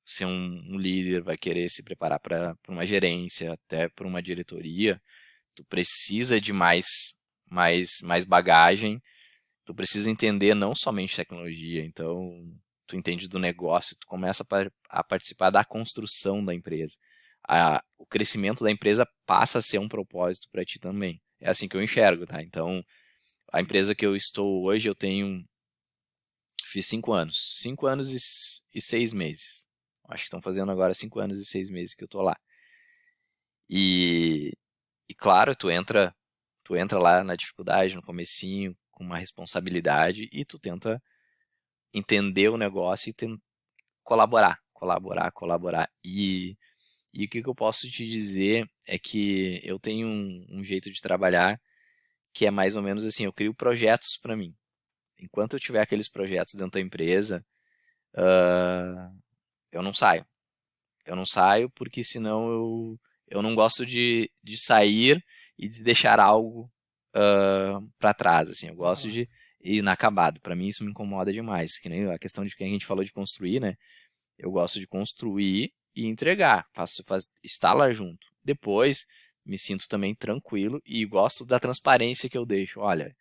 ser um líder, vai querer se preparar para uma gerência, até para uma diretoria, tu precisa de mais bagagem, tu precisa entender não somente tecnologia, então tu entende do negócio, tu começa a participar da construção da empresa. O crescimento da empresa passa a ser um propósito para ti também. É assim que eu enxergo, tá? Então, a empresa que eu estou hoje, fiz 5 anos. 5 anos e 6 meses. Acho que estão fazendo agora 5 anos e 6 meses que eu tô lá. E, e claro, tu entra lá na dificuldade, no comecinho, com uma responsabilidade e tu tenta entender o negócio e colaborar. E o que eu posso te dizer é que eu tenho um jeito de trabalhar que é mais ou menos assim, eu crio projetos para mim. Enquanto eu tiver aqueles projetos dentro da empresa, eu não saio. Eu não saio porque senão eu não gosto de sair e de deixar algo para trás, assim. Eu gosto de ir inacabado. Para mim isso me incomoda demais. Que nem a questão de que a gente falou de construir, né? Eu gosto de construir e entregar. Estar lá junto. Depois me sinto também tranquilo e gosto da transparência que eu deixo. Olha,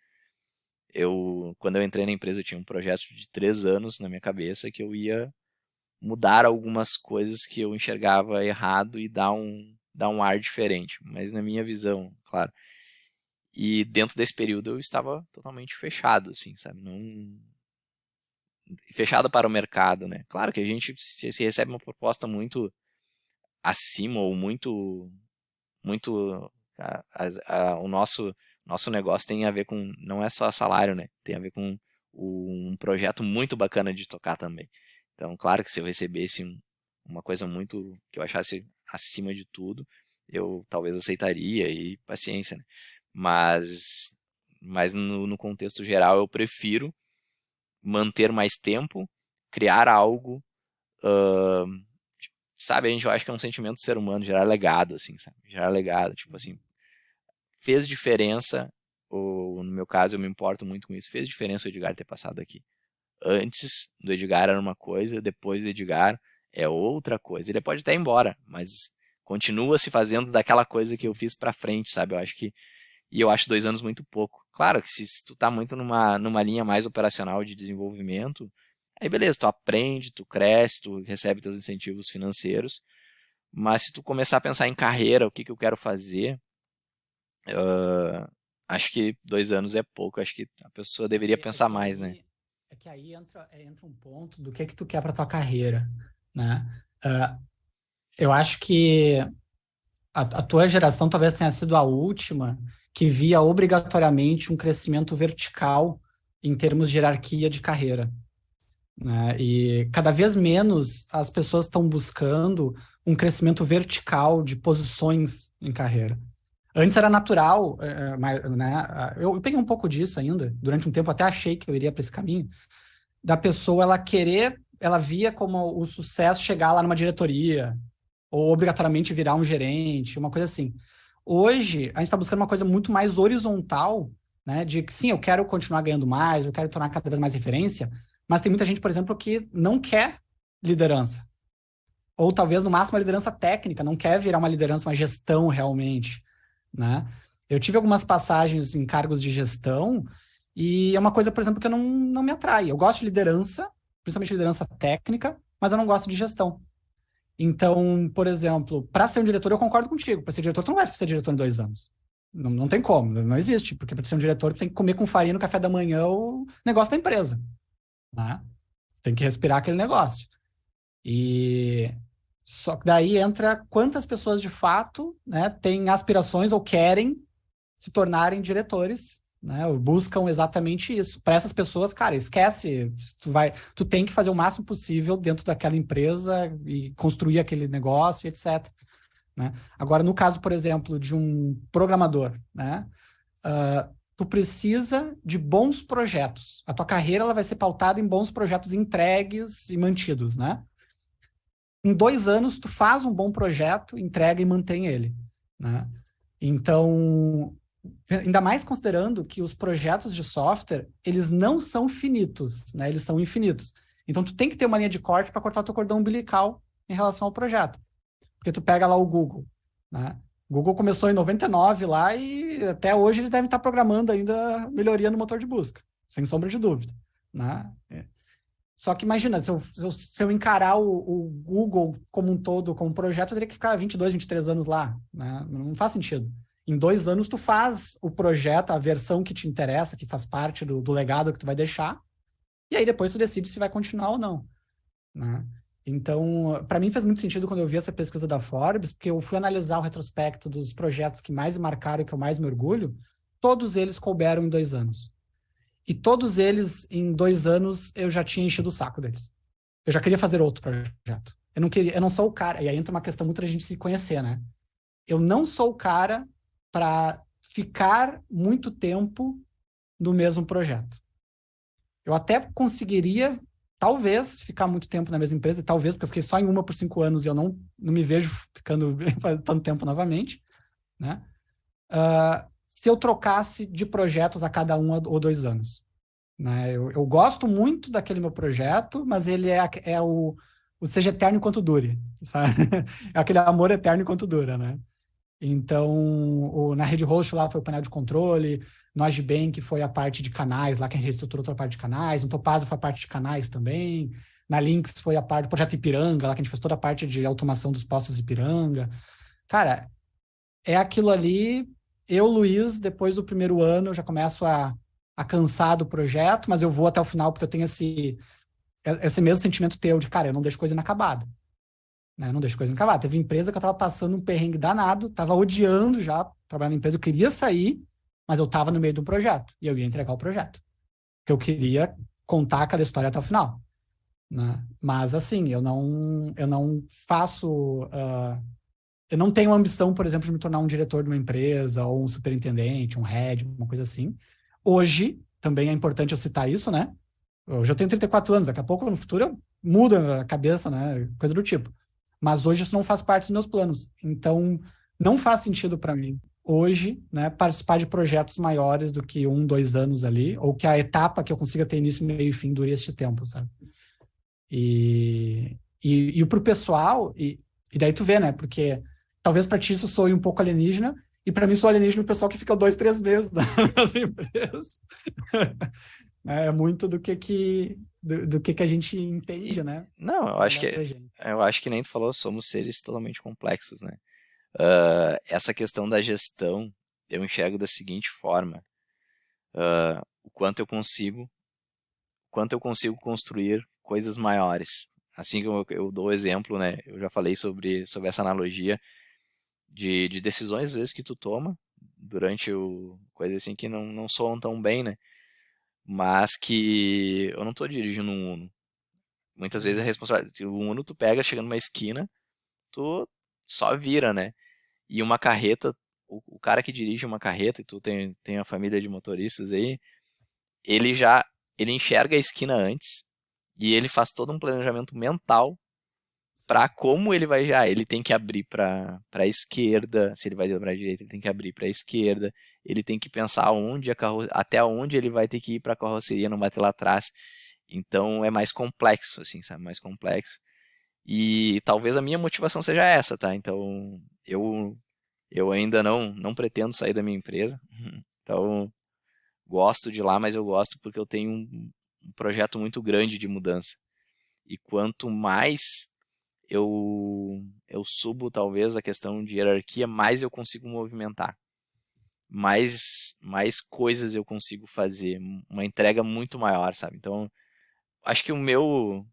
quando eu entrei na empresa eu tinha um projeto de 3 anos na minha cabeça que eu ia mudar algumas coisas que eu enxergava errado e dar um ar diferente, mas na minha visão, claro. E dentro desse período eu estava totalmente fechado, assim, sabe? Não fechado para o mercado, né? Claro que a gente se recebe uma proposta muito acima ou muito o nosso negócio tem a ver com não é só salário, né? Tem a ver com um projeto muito bacana de tocar também. Então, claro que se eu recebesse uma coisa muito que eu achasse acima de tudo, eu talvez aceitaria e paciência, né? Mas, mas no contexto geral, eu prefiro manter mais tempo, criar algo, sabe? Eu acho que é um sentimento do ser humano, gerar legado, assim, sabe? Gerar legado, tipo assim, fez diferença, ou no meu caso eu me importo muito com isso, fez diferença o Edgar ter passado aqui. Antes do Edgar era uma coisa, depois do Edgar é outra coisa. Ele pode até ir embora, mas continua se fazendo daquela coisa que eu fiz pra frente, sabe? Eu acho 2 anos muito pouco. Claro que se tu tá muito numa linha mais operacional de desenvolvimento, aí beleza, tu aprende, tu cresce, tu recebe teus incentivos financeiros, mas se tu começar a pensar em carreira, o que que eu quero fazer, acho que 2 anos é pouco, acho que a pessoa deveria pensar mais, né? É que aí entra um ponto do que tu quer para tua carreira, né? Ah, eu acho que a tua geração talvez tenha sido a última que via obrigatoriamente um crescimento vertical em termos de hierarquia de carreira, né? E cada vez menos as pessoas estão buscando um crescimento vertical de posições em carreira. Antes era natural, mas, né? Eu peguei um pouco disso ainda. Durante um tempo até achei que eu iria para esse caminho, da pessoa ela querer, ela via como o sucesso chegar lá numa diretoria, ou obrigatoriamente virar um gerente, uma coisa assim. Hoje, a gente está buscando uma coisa muito mais horizontal, né? De que sim, eu quero continuar ganhando mais, eu quero tornar cada vez mais referência, mas tem muita gente, por exemplo, que não quer liderança. Ou talvez, no máximo, uma liderança técnica, não quer virar uma liderança, uma gestão realmente, né? Eu tive algumas passagens em cargos de gestão e é uma coisa, por exemplo, que eu não me atrai. Eu gosto de liderança, principalmente liderança técnica, mas eu não gosto de gestão. Então, por exemplo, para ser um diretor, eu concordo contigo. Para ser diretor, tu não vai ser diretor em 2 anos. Não tem como, não existe. Porque para ser um diretor, tu tem que comer com farinha no café da manhã o negócio da empresa, né? Tem que respirar aquele negócio. E só que daí entra quantas pessoas de fato, né, têm aspirações ou querem se tornarem diretores, né, ou buscam exatamente isso. Para essas pessoas, cara, esquece, tu tem que fazer o máximo possível dentro daquela empresa e construir aquele negócio, etc. Né? Agora, no caso, por exemplo, de um programador, né, tu precisa de bons projetos. A tua carreira ela vai ser pautada em bons projetos entregues e mantidos, né? Em 2 anos, tu faz um bom projeto, entrega e mantém ele, né? Então, ainda mais considerando que os projetos de software, eles não são finitos, né? Eles são infinitos. Então, tu tem que ter uma linha de corte para cortar teu cordão umbilical em relação ao projeto. Porque tu pega lá o Google, né? O Google começou em 99 lá e até hoje eles devem estar programando ainda melhoria no motor de busca, sem sombra de dúvida, né? Só que imagina, se eu encarar o Google como um todo, como um projeto, eu teria que ficar 22, 23 anos lá, né? Não faz sentido. Em 2 anos, tu faz o projeto, a versão que te interessa, que faz parte do legado que tu vai deixar, e aí depois tu decide se vai continuar ou não, né? Então, para mim fez muito sentido quando eu vi essa pesquisa da Forbes, porque eu fui analisar o retrospecto dos projetos que mais me marcaram e que eu mais me orgulho, todos eles couberam em 2 anos. E todos eles, em 2 anos, eu já tinha enchido o saco deles. Eu já queria fazer outro projeto. Eu não queria, eu não sou o cara. E aí entra uma questão muito da gente se conhecer, né? Eu não sou o cara para ficar muito tempo no mesmo projeto. Eu até conseguiria, talvez, ficar muito tempo na mesma empresa, talvez, porque eu fiquei só em uma por 5 anos e eu não me vejo ficando tanto tempo novamente, né? Se eu trocasse de projetos a cada 1 ou 2 anos. Né? Eu gosto muito daquele meu projeto, mas ele é o seja eterno enquanto dure, sabe? É aquele amor eterno enquanto dura, né? Então, na Rede Host lá foi o painel de controle, no Agibank foi a parte de canais, lá que a gente reestruturou toda a parte de canais, no Topazio foi a parte de canais também, na Lynx foi a parte do projeto Ipiranga, lá que a gente fez toda a parte de automação dos postos Ipiranga. Cara, é aquilo ali. Eu, Luiz, depois do primeiro ano, eu já começo a cansar do projeto, mas eu vou até o final porque eu tenho esse mesmo sentimento teu de, cara, eu não deixo coisa inacabada. Né? Eu não deixo coisa inacabada. Teve empresa que eu tava passando um perrengue danado, tava odiando já trabalhar na empresa, eu queria sair, mas eu tava no meio de um projeto e eu ia entregar o projeto. Porque eu queria contar aquela história até o final. Né? Mas, assim, eu não faço. Eu não tenho ambição, por exemplo, de me tornar um diretor de uma empresa ou um superintendente, um head, uma coisa assim. Hoje, também é importante eu citar isso, né? Hoje eu tenho 34 anos, daqui a pouco, no futuro, eu mudo a cabeça, né? Coisa do tipo. Mas hoje isso não faz parte dos meus planos. Então, não faz sentido para mim, hoje, né, participar de projetos maiores do que 1, 2 anos ali, ou que a etapa que eu consiga ter início, meio e fim dure este tempo, sabe? E para o pessoal, e daí tu vê, né? Porque talvez para ti isso soe um pouco alienígena, e para mim sou alienígena o pessoal que fica 2, 3 meses nas empresas. É muito do que a gente entende, né? Não, eu acho Trabalhar que pra gente. nem tu falou, somos seres totalmente complexos, né? Essa questão da gestão, eu enxergo da seguinte forma: o quanto eu consigo construir coisas maiores. Assim que eu dou o exemplo, né? Eu já falei sobre essa analogia de decisões, às vezes, que tu toma durante coisa assim que não soam tão bem, né? Mas que eu não tô dirigindo um Uno. Muitas vezes a Uhum. responsabilidade, o Uno tu pega, chega numa esquina, tu só vira, né? E uma carreta, o cara que dirige uma carreta, e tu tem a família de motoristas aí, ele já, ele enxerga a esquina antes, e ele faz todo um planejamento mental para Sim. como ele vai já, ele tem que abrir para a esquerda, se ele vai para a direita, ele tem que abrir para a esquerda, ele tem que pensar onde até onde ele vai ter que ir para a carroceria não bater lá atrás. Então é mais complexo assim, sabe? Mais complexo. E talvez a minha motivação seja essa, tá? Então eu ainda não pretendo sair da minha empresa. Então gosto de lá, mas eu gosto porque eu tenho um projeto muito grande de mudança. E quanto mais eu subo talvez a questão de hierarquia, mais eu consigo movimentar, mais coisas eu consigo fazer, uma entrega muito maior, sabe? Então, acho que o meu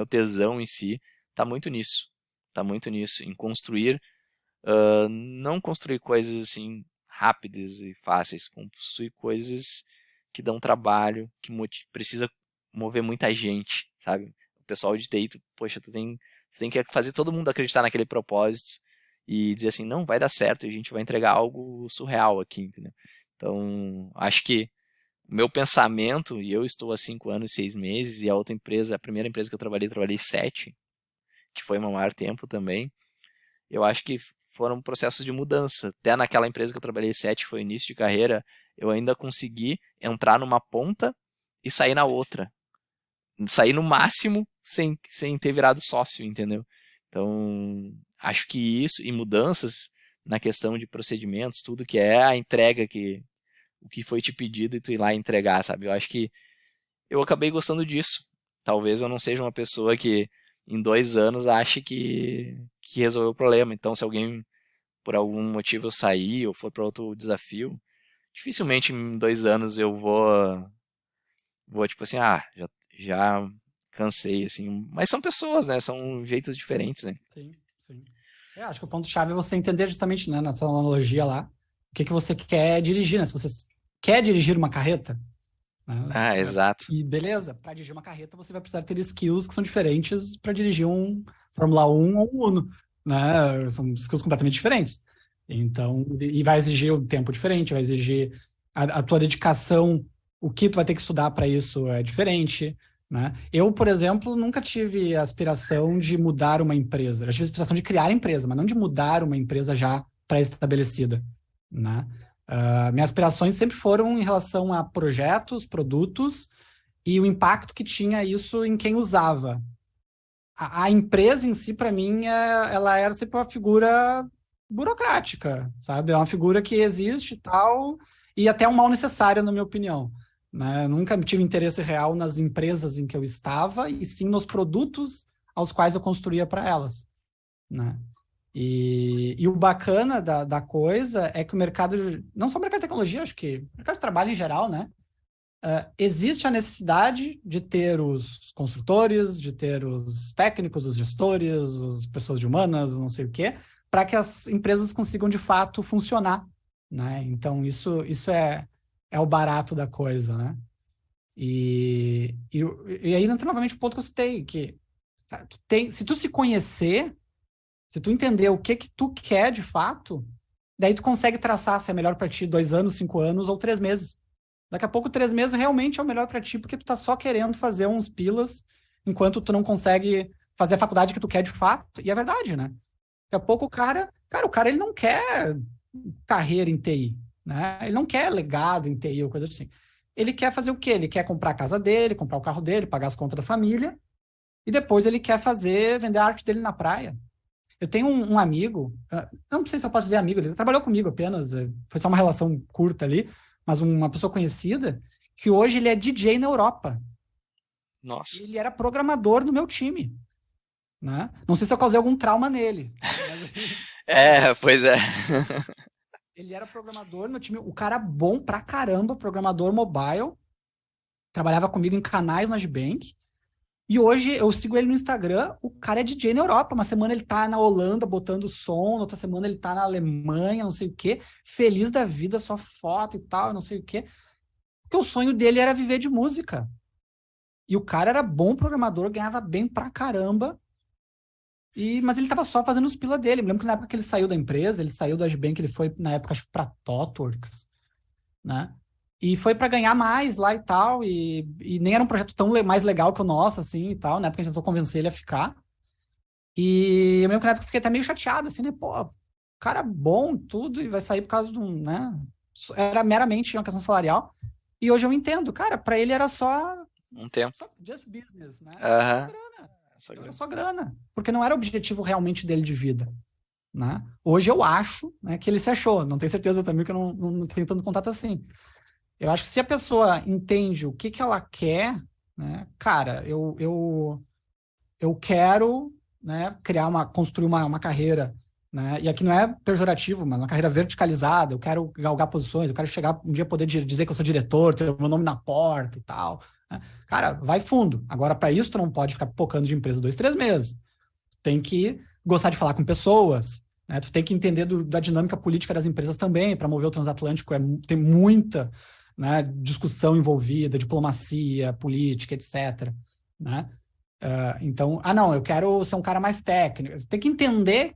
tesão em si tá muito nisso, em construir, não construir coisas assim rápidas e fáceis, construir coisas que dão trabalho, que precisa mover muita gente, sabe? O pessoal de TI, poxa, tu tem que fazer todo mundo acreditar naquele propósito e dizer assim, não, vai dar certo, e a gente vai entregar algo surreal aqui, entendeu? Então, acho que o meu pensamento, e eu estou há 5 anos e 6 meses, e a outra empresa, a primeira empresa que eu trabalhei 7, que foi meu maior tempo também, eu acho que foram processos de mudança. Até naquela empresa que eu trabalhei 7, que foi início de carreira, eu ainda consegui entrar numa ponta e sair na outra. Sair no máximo sem ter virado sócio, entendeu? Então, acho que isso, e mudanças na questão de procedimentos, tudo que é a entrega o que foi te pedido e tu ir lá entregar, sabe? Eu acho que eu acabei gostando disso. Talvez eu não seja uma pessoa que em 2 anos ache que resolveu o problema. Então, se alguém por algum motivo eu sair ou for para outro desafio, dificilmente em 2 anos eu vou tipo assim, já cansei, assim. Mas são pessoas, né? São jeitos diferentes, né? Sim, sim. Acho que o ponto-chave é você entender justamente, né, na sua analogia lá, o que você quer dirigir, né? Se você quer dirigir uma carreta, né? Ah, exato. E beleza, para dirigir uma carreta você vai precisar ter skills que são diferentes para dirigir um Fórmula 1 ou um Uno, né? São skills completamente diferentes. Então, e vai exigir um tempo diferente, vai exigir a tua dedicação, o que tu vai ter que estudar para isso é diferente, né? Eu, por exemplo, nunca tive a aspiração de mudar uma empresa. Eu tive a aspiração de criar empresa, mas não de mudar uma empresa já pré-estabelecida, né? Minhas aspirações sempre foram em relação a projetos, produtos e o impacto que tinha isso em quem usava. A empresa em si, para mim, ela era sempre uma figura burocrática, sabe? É uma figura que existe e tal, e até um mal necessário, na minha opinião. Né? Eu nunca tive interesse real nas empresas em que eu estava, e sim nos produtos aos quais eu construía para elas. Né? E o bacana da coisa é que o mercado, não só o mercado de tecnologia, acho que o mercado de trabalho em geral, né? Existe a necessidade de ter os construtores, de ter os técnicos, os gestores, as pessoas de humanas, não sei o quê, para que as empresas consigam de fato funcionar, né? Então, isso é o barato da coisa, né? E aí entra novamente o ponto que eu citei, que se tu se conhecer, se tu entender o que tu quer de fato, daí tu consegue traçar se é melhor para ti 2 anos, 5 anos ou 3 meses. Daqui a pouco, 3 meses realmente é o melhor para ti, porque tu tá só querendo fazer uns pilas, enquanto tu não consegue fazer a faculdade que tu quer de fato. E é verdade, né? Daqui a pouco o cara ele não quer carreira em TI, né? Ele não quer legado em TI ou coisa assim. Ele quer fazer o quê? Ele quer comprar a casa dele, comprar o carro dele, pagar as contas da família, e depois ele quer vender a arte dele na praia. Eu tenho um amigo, não sei se eu posso dizer amigo, ele trabalhou comigo apenas, foi só uma relação curta ali, mas uma pessoa conhecida, que hoje ele é DJ na Europa. Nossa. Ele era programador no meu time. Né? Não sei se eu causei algum trauma nele. Pois é. Ele era programador no time, o cara bom pra caramba, programador mobile, trabalhava comigo em canais na Gibank. E hoje eu sigo ele no Instagram, o cara é DJ na Europa. Uma semana ele tá na Holanda botando som, na outra semana ele tá na Alemanha, não sei o quê, feliz da vida, só foto e tal, não sei o quê. Porque o sonho dele era viver de música. E o cara era bom programador, ganhava bem pra caramba. Mas ele tava só fazendo os pila dele. Me lembro que na época que ele saiu da empresa, ele saiu da Gibank, ele foi, na época, acho que pra ThoughtWorks, né? E foi para ganhar mais lá e tal, e nem era um projeto tão mais legal que o nosso, assim, e tal, né? Porque a gente tentou convencer ele a ficar. E eu lembro que na época eu fiquei até meio chateado, assim, né? Pô, cara bom, tudo, e vai sair por causa de um, né? Era meramente uma questão salarial. E hoje eu entendo, cara, para ele era só Um tempo. just business, né? Só Aham. grana. Só Era grana. só grana. Porque não era o objetivo realmente dele de vida. Né? Hoje eu acho, né, que ele se achou. Não tenho certeza também, que eu não tenho tanto contato assim. Eu acho que se a pessoa entende o que ela quer, né, cara, eu quero, né, construir uma carreira, né, e aqui não é pejorativo, mas uma carreira verticalizada, eu quero galgar posições, eu quero chegar um dia poder dizer que eu sou diretor, ter o meu nome na porta e tal. Né? Cara, vai fundo. Agora, para isso, tu não pode ficar pipocando de empresa 2, 3 meses. Tem que gostar de falar com pessoas, né? Tu tem que entender da dinâmica política das empresas também. Para mover o transatlântico tem muita, né, discussão envolvida, diplomacia, política, etc. Né? Então, não, eu quero ser um cara mais técnico. Tem que entender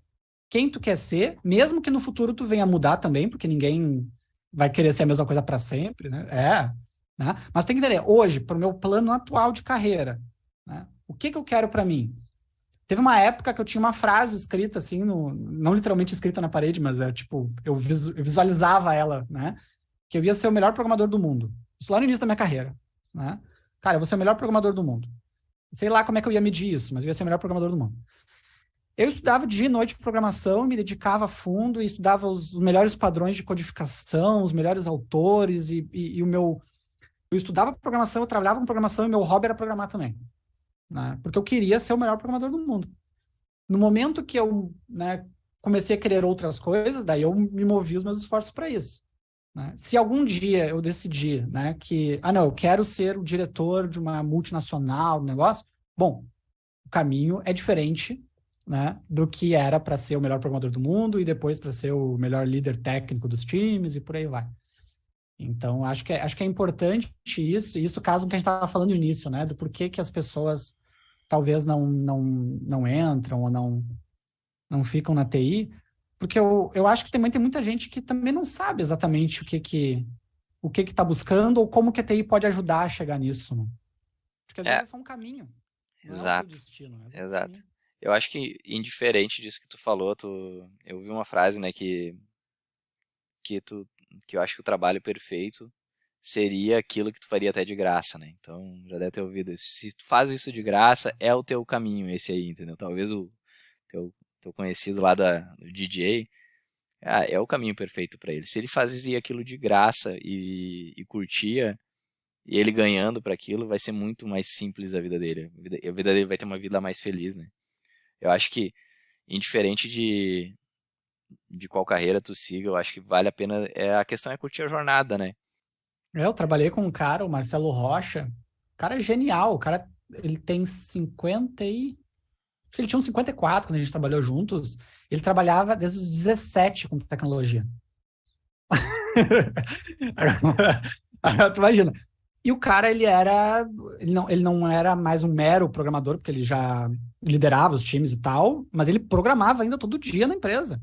quem tu quer ser, mesmo que no futuro tu venha mudar também, porque ninguém vai querer ser a mesma coisa para sempre, né? Né? Mas tem que entender, hoje, para o meu plano atual de carreira, né? O que eu quero para mim? Teve uma época que eu tinha uma frase escrita assim, não literalmente escrita na parede, mas era tipo, eu visualizava ela, né? Que eu ia ser o melhor programador do mundo. Isso lá no início da minha carreira, né? Cara, eu vou ser o melhor programador do mundo. Sei lá como é que eu ia medir isso, mas eu ia ser o melhor programador do mundo. Eu estudava dia e noite programação, me dedicava a fundo e estudava os melhores padrões de codificação, os melhores autores e o meu... Eu estudava programação, eu trabalhava com programação e meu hobby era programar também, né? Porque eu queria ser o melhor programador do mundo. No momento que eu, né, comecei a querer outras coisas, daí eu me movi os meus esforços para isso, né? Se algum dia eu decidir, né, que, não, eu quero ser o diretor de uma multinacional, do negócio, bom, o caminho é diferente, né, do que era para ser o melhor programador do mundo e depois para ser o melhor líder técnico dos times e por aí vai. Então, acho que é importante isso, e isso casa com o que a gente estava falando no início, né, do porquê que as pessoas talvez não entram ou não ficam na TI, porque eu acho que também tem muita gente que também não sabe exatamente o que está buscando ou como que a TI pode ajudar a chegar nisso, né? Porque às vezes É, é só um caminho, não é o teu exato, destino, né? Às vezes é um exato. caminho. Eu acho que, indiferente disso que tu falou, eu vi uma frase, né, que, tu, que eu acho que o trabalho perfeito seria aquilo que tu faria até de graça, né? Então, já deve ter ouvido isso. Se tu faz isso de graça, é o teu caminho esse aí, entendeu? Talvez o teu conhecido lá do DJ, é o caminho perfeito para ele. Se ele fazia aquilo de graça e curtia, e ele ganhando para aquilo, vai ser muito mais simples a vida dele. A vida dele vai ter uma vida mais feliz, né? Eu acho que, indiferente de qual carreira tu siga, eu acho que vale a pena. A questão é curtir a jornada, né? Eu trabalhei com um cara, o Marcelo Rocha, o cara é genial, o cara, ele tem 50 e... Acho que ele tinha uns 54 quando a gente trabalhou juntos, ele trabalhava desde os 17 com tecnologia. Agora, tu imagina. E o cara, ele não era mais um mero programador, porque ele já liderava os times e tal, mas ele programava ainda todo dia na empresa,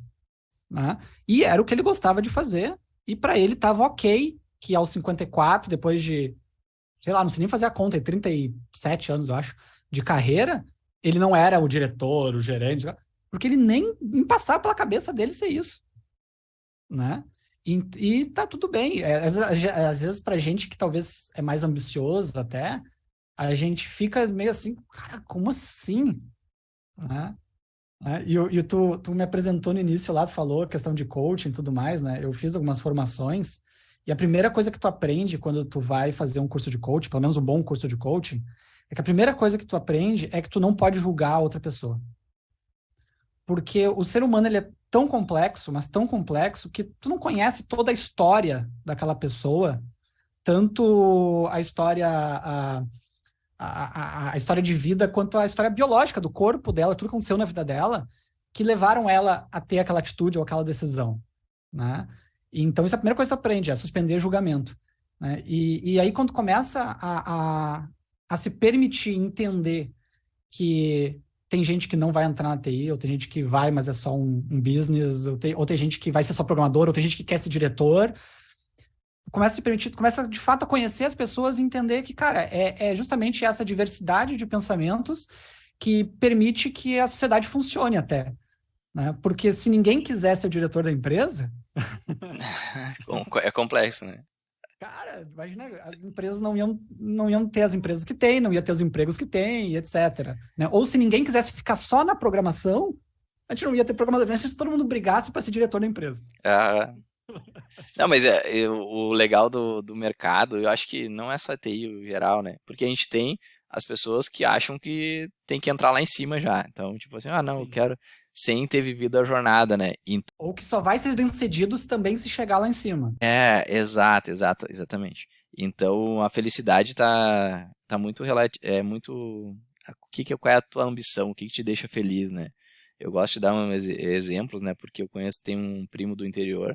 né? E era o que ele gostava de fazer, e para ele estava ok que aos 54, depois de, sei lá, não sei nem fazer a conta, 37 anos, eu acho, de carreira, ele não era o diretor, o gerente, porque ele nem passava pela cabeça dele ser isso, né? E tá tudo bem. Às vezes, pra gente que talvez é mais ambicioso até, a gente fica meio assim, cara, como assim? Né? E tu me apresentou no início lá, tu falou a questão de coaching e tudo mais, né? Eu fiz algumas formações, e a primeira coisa que tu aprende quando tu vai fazer um curso de coaching, pelo menos um bom curso de coaching, é que a primeira coisa que tu aprende é que tu não pode julgar a outra pessoa. Porque o ser humano ele é tão complexo, mas tão complexo, que tu não conhece toda a história daquela pessoa, tanto a história, a história de vida, quanto a história biológica do corpo dela, tudo que aconteceu na vida dela, que levaram ela a ter aquela atitude ou aquela decisão, né? Então, isso é a primeira coisa que tu aprende, é suspender julgamento, né? E aí, quando tu começa a se permitir entender que tem gente que não vai entrar na TI, ou tem gente que vai, mas é só um business, ou tem gente que vai ser só programador, ou tem gente que quer ser diretor. Começa a se permitir, começa de fato a conhecer as pessoas e entender que, cara, é justamente essa diversidade de pensamentos que permite que a sociedade funcione até, né? Porque se ninguém quiser ser o diretor da empresa, É complexo, né? cara, imagina, as empresas não iam ter as empresas que têm, não ia ter os empregos que têm, etc. Né? Ou se ninguém quisesse ficar só na programação, a gente não ia ter programador. Se todo mundo brigasse para ser diretor da empresa. Ah, não, mas o legal do mercado, eu acho que não é só TI o geral, né? Porque a gente tem as pessoas que acham que tem que entrar lá em cima já. Então, tipo assim, não, eu Sim. quero sem ter vivido a jornada, né? Ou que só vai ser bem sucedido também se chegar lá em cima. Exatamente. Então, a felicidade tá muito muito qual é a tua ambição, o que te deixa feliz, né? Eu gosto de dar exemplos, né? Porque eu tenho um primo do interior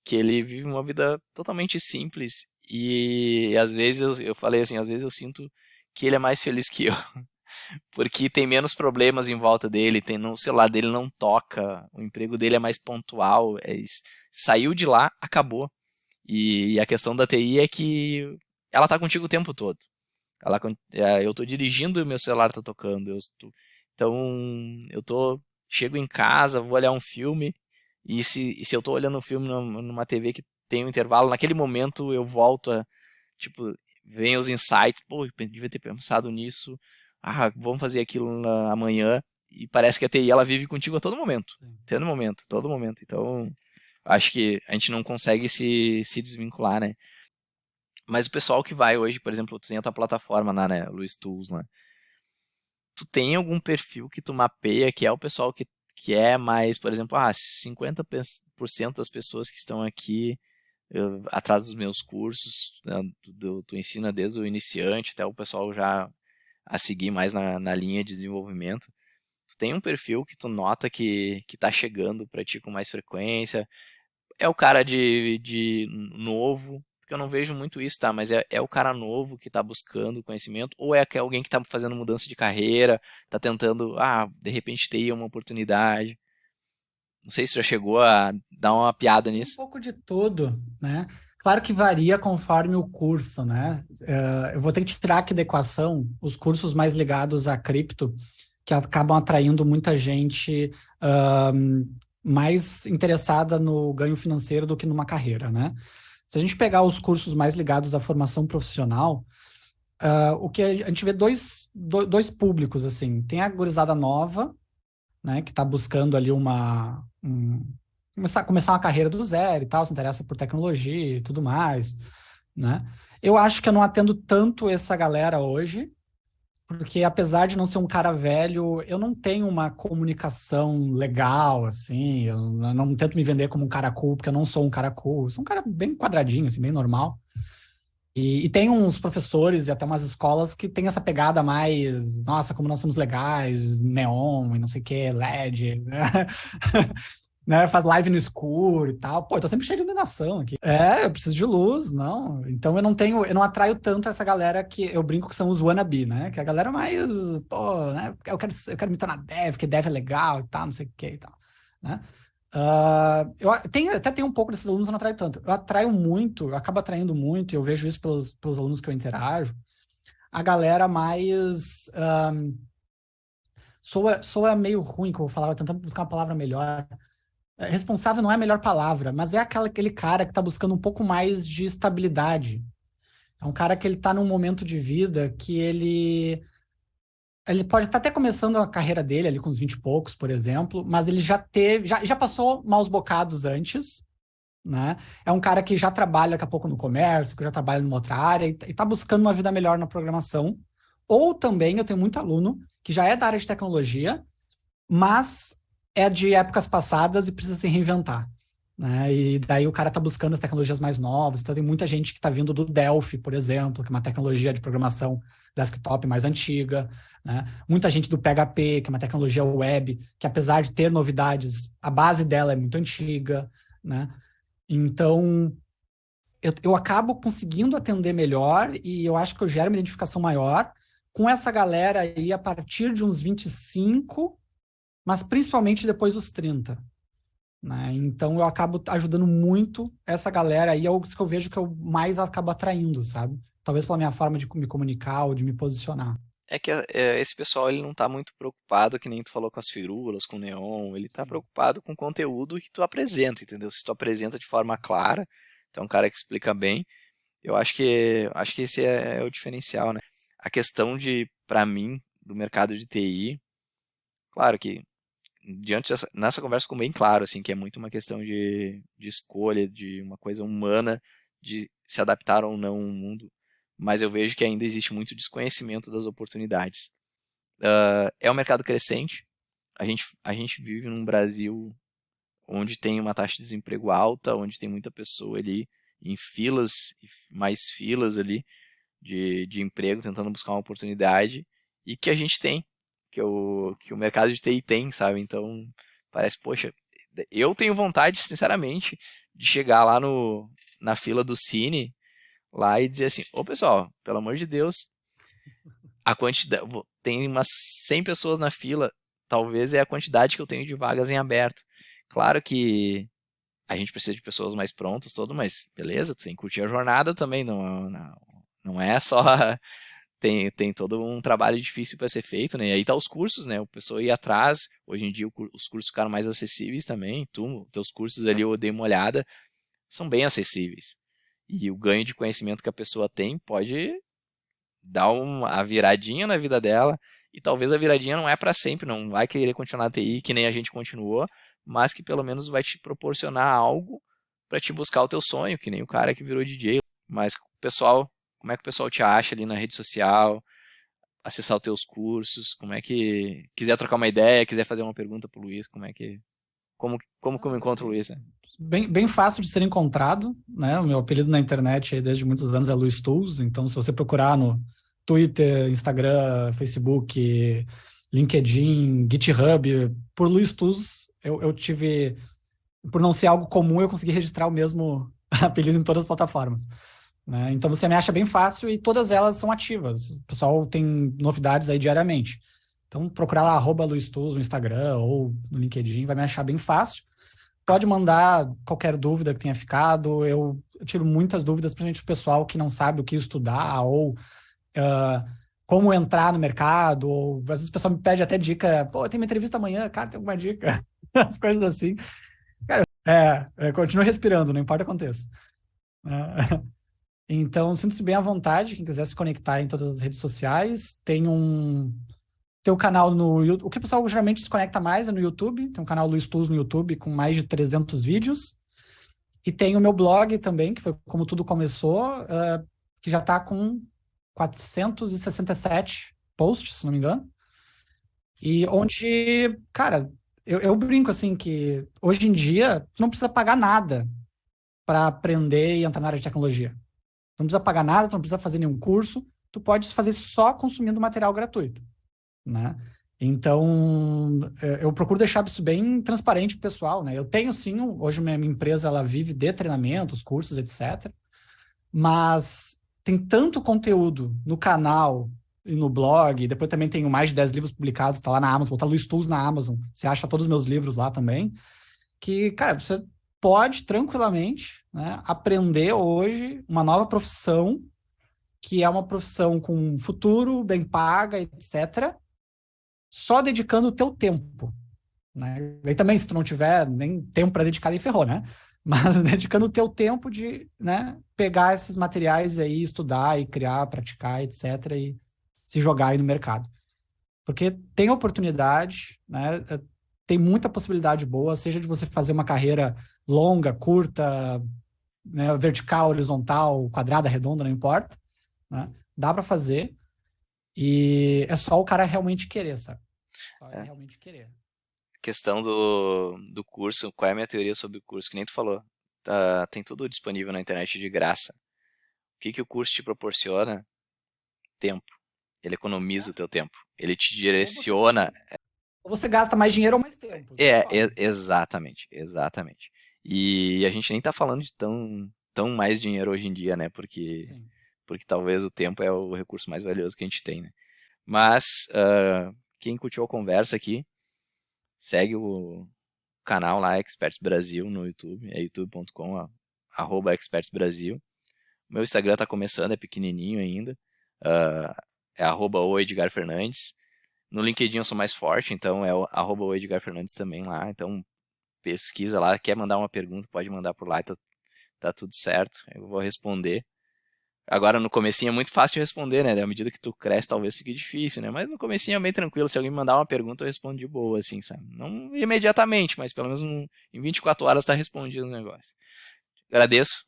que ele vive uma vida totalmente simples e às vezes eu falei assim, às vezes eu sinto que ele é mais feliz que eu, porque tem menos problemas em volta dele, o celular dele não toca, o emprego dele é mais pontual, saiu de lá, acabou. E a questão da TI é que ela tá contigo o tempo todo. Eu tô dirigindo e o meu celular tá tocando. Então, chego em casa, vou olhar um filme, e se eu tô olhando um filme numa TV que tem um intervalo, naquele momento eu volto tipo, vem os insights, pô, eu devia ter pensado nisso, vamos fazer aquilo amanhã, e parece que a TI ela vive contigo a todo momento, Sim. todo momento, todo momento. Então, acho que a gente não consegue se desvincular, né? Mas o pessoal que vai hoje, por exemplo, tu tem a tua plataforma lá, né, Luiz Tools, né? Tu tem algum perfil que tu mapeia que é o pessoal que é mais, por exemplo, 50% das pessoas que estão aqui atrás dos meus cursos, né, tu ensina desde o iniciante até o pessoal já a seguir mais na linha de desenvolvimento. Tu tem um perfil que tu nota que tá chegando para ti com mais frequência? É o cara de novo, porque eu não vejo muito isso, tá? Mas é o cara novo que tá buscando conhecimento, ou é alguém que tá fazendo mudança de carreira, tá tentando, de repente ter uma oportunidade. Não sei se já chegou a dar uma piada Um nisso. pouco de tudo, né? Claro que varia conforme o curso, né? Eu vou ter que tirar aqui da equação os cursos mais ligados a cripto, que acabam atraindo muita gente mais interessada no ganho financeiro do que numa carreira, né? Se a gente pegar os cursos mais ligados à formação profissional, o que a gente vê dois públicos, assim. Tem a gurizada nova, né, que está buscando ali começar uma carreira do zero e tal, se interessa por tecnologia e tudo mais, né? Eu acho que eu não atendo tanto essa galera hoje, porque apesar de não ser um cara velho, eu não tenho uma comunicação legal, assim, eu não tento me vender como um cara cool, porque eu não sou um cara cool, eu sou um cara bem quadradinho, assim, bem normal. E tem uns professores e até umas escolas que tem essa pegada mais, nossa, como nós somos legais, neon e não sei o que, LED, né? Né? Faz live no escuro e tal. Pô, eu tô sempre cheio de iluminação aqui. É, eu preciso de luz, não. Então eu não atraio tanto essa galera que eu brinco que são os wannabe, né? Que é a galera mais, pô, né? Eu quero me tornar dev, porque dev é legal e tal, não sei o que e tal, né? Até tenho um pouco desses alunos, eu não atraio tanto. Eu atraio muito, eu acabo atraindo muito, e eu vejo isso pelos alunos que eu interajo, a galera mais. Soa meio ruim que eu vou falar, eu tentando buscar uma palavra melhor. Responsável não é a melhor palavra, mas é aquele cara que está buscando um pouco mais de estabilidade. É um cara que ele está num momento de vida que ele pode estar até começando a carreira dele ali com uns 20 e poucos, por exemplo, mas ele já passou maus bocados antes, né? É um cara que já trabalha daqui a pouco no comércio, que já trabalha numa outra área e está buscando uma vida melhor na programação. Ou também eu tenho muito aluno que já é da área de tecnologia, mas é de épocas passadas e precisa se reinventar, né? E daí o cara está buscando as tecnologias mais novas. Então tem muita gente que está vindo do Delphi, por exemplo, que é uma tecnologia de programação desktop mais antiga, né? Muita gente do PHP, que é uma tecnologia web, que apesar de ter novidades, a base dela é muito antiga, né? Então, eu acabo conseguindo atender melhor e eu acho que eu gero uma identificação maior com essa galera aí a partir de uns 25, mas principalmente depois dos 30, né? Então, eu acabo ajudando muito essa galera aí, é o que eu vejo que eu mais acabo atraindo, sabe? Talvez pela minha forma de me comunicar ou de me posicionar. É que esse pessoal ele não tá muito preocupado, que nem tu falou com as firulas, com o neon, ele tá Sim. preocupado com o conteúdo que tu apresenta, entendeu? Se tu apresenta de forma clara, tu é um cara que explica bem, eu acho que esse é o diferencial, né? A questão pra mim, do mercado de TI, claro que nessa conversa ficou bem claro, assim, que é muito uma questão de escolha, de uma coisa humana, de se adaptar ou não ao mundo, mas eu vejo que ainda existe muito desconhecimento das oportunidades. É um mercado crescente, a gente vive num Brasil onde tem uma taxa de desemprego alta, onde tem muita pessoa ali em filas, mais filas ali, de emprego, tentando buscar uma oportunidade, e que a gente tem, que o mercado de TI tem, sabe? Então, parece, poxa, eu tenho vontade, sinceramente, de chegar lá na fila do Cine, lá e dizer assim, ô pessoal, pelo amor de Deus, a quantidade, tem umas 100 pessoas na fila, talvez é a quantidade que eu tenho de vagas em aberto. Claro que a gente precisa de pessoas mais prontas, tudo, mas beleza, tem que curtir a jornada também, não é só... Tem todo um trabalho difícil para ser feito, né? E aí tá os cursos, né? O pessoal ir atrás. Hoje em dia os cursos ficaram mais acessíveis também. Teus cursos ali eu dei uma olhada, são bem acessíveis. E o ganho de conhecimento que a pessoa tem pode dar a viradinha na vida dela. E talvez a viradinha não é para sempre, não vai querer continuar na TI que nem a gente continuou, mas que pelo menos vai te proporcionar algo para te buscar o teu sonho, que nem o cara que virou DJ. Mas pessoal, como é que o pessoal te acha ali na rede social, acessar os teus cursos, como é que quiser trocar uma ideia, quiser fazer uma pergunta pro Luiz, como que eu encontro o Luiz, né? Bem fácil de ser encontrado, né? O meu apelido na internet aí desde muitos anos é Luiz Tools, então se você procurar no Twitter, Instagram, Facebook, LinkedIn, GitHub, por Luiz Tools, eu tive, por não ser algo comum, eu consegui registrar o mesmo apelido em todas as plataformas, né? Então você me acha bem fácil e todas elas são ativas. O pessoal tem novidades aí diariamente. Então procurar lá @LuizTools no Instagram ou no LinkedIn vai me achar bem fácil. Pode mandar qualquer dúvida que tenha ficado. Eu tiro muitas dúvidas, principalmente o pessoal que não sabe o que estudar ou como entrar no mercado. Ou, às vezes o pessoal me pede até dica. Pô, tem uma entrevista amanhã, cara, tem alguma dica? As coisas assim. Cara, continua respirando, não importa o que aconteça. Então, sinta-se bem à vontade, quem quiser se conectar em todas as redes sociais. Tem o canal no YouTube. O que o pessoal geralmente se conecta mais é no YouTube. Tem um canal Luiz Tools no YouTube com mais de 300 vídeos. E tem o meu blog também, que foi como tudo começou, que já está com 467 posts, se não me engano. E onde, cara, eu brinco assim que hoje em dia tu não precisa pagar nada para aprender e entrar na área de tecnologia. Tu não precisa pagar nada, tu não precisa fazer nenhum curso, tu pode fazer só consumindo material gratuito, né? Então, eu procuro deixar isso bem transparente pro pessoal, né? Eu tenho sim, hoje minha empresa ela vive de treinamentos, cursos, etc. Mas tem tanto conteúdo no canal e no blog, depois também tenho mais de 10 livros publicados, tá lá na Amazon, botar Luiz Tools na Amazon, você acha todos os meus livros lá também, que, cara, você pode tranquilamente, né, aprender hoje uma nova profissão, que é uma profissão com futuro, bem paga, etc., só dedicando o teu tempo, né? E também, se tu não tiver nem tempo para dedicar, aí ferrou, né? Mas dedicando o teu tempo de, né, pegar esses materiais aí, estudar e criar, praticar, etc., e se jogar aí no mercado. Porque tem oportunidade, né? Tem muita possibilidade boa, seja de você fazer uma carreira longa, curta, né, vertical, horizontal, quadrada, redonda, não importa, né? Dá para fazer e é só o cara realmente querer, sabe? Só ele É. realmente querer. Questão do curso, qual é a minha teoria sobre o curso? Que nem tu falou, tem tudo disponível na internet de graça. O que o curso te proporciona? Tempo. Ele economiza o teu tempo. Ele te direciona. Ou você gasta mais dinheiro ou mais tempo, as duas formas. Exatamente, exatamente. E a gente nem tá falando de tão mais dinheiro hoje em dia, né? Sim. Porque talvez o tempo é o recurso mais valioso que a gente tem, né? Mas quem curtiu a conversa aqui, segue o canal lá, Experts Brasil, no YouTube, é youtube.com, @Experts Brasil. Meu Instagram tá começando, é pequenininho ainda, é @o Edgar Fernandes. No LinkedIn eu sou mais forte, então é o Edgar Fernandes também lá, então pesquisa lá, quer mandar uma pergunta, pode mandar por lá, tá tudo certo, eu vou responder. Agora no comecinho é muito fácil de responder, né? À medida que tu cresce, talvez fique difícil, né? Mas no comecinho é bem tranquilo. Se alguém me mandar uma pergunta, eu respondo de boa, assim, sabe? Não imediatamente, mas pelo menos em 24 horas tá respondido o negócio. Agradeço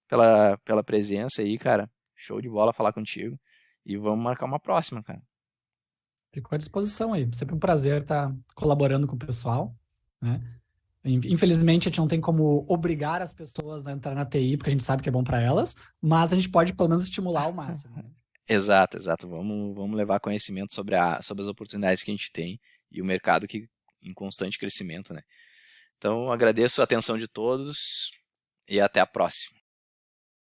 pela presença aí, cara. Show de bola falar contigo. E vamos marcar uma próxima, cara. Fico à disposição aí. Sempre um prazer estar colaborando com o pessoal, né? Infelizmente, a gente não tem como obrigar as pessoas a entrar na TI, porque a gente sabe que é bom para elas, mas a gente pode pelo menos estimular ao máximo, né? Exato, exato. Vamos levar conhecimento sobre as oportunidades que a gente tem e o mercado que em constante crescimento, né? Então, agradeço a atenção de todos e até a próxima.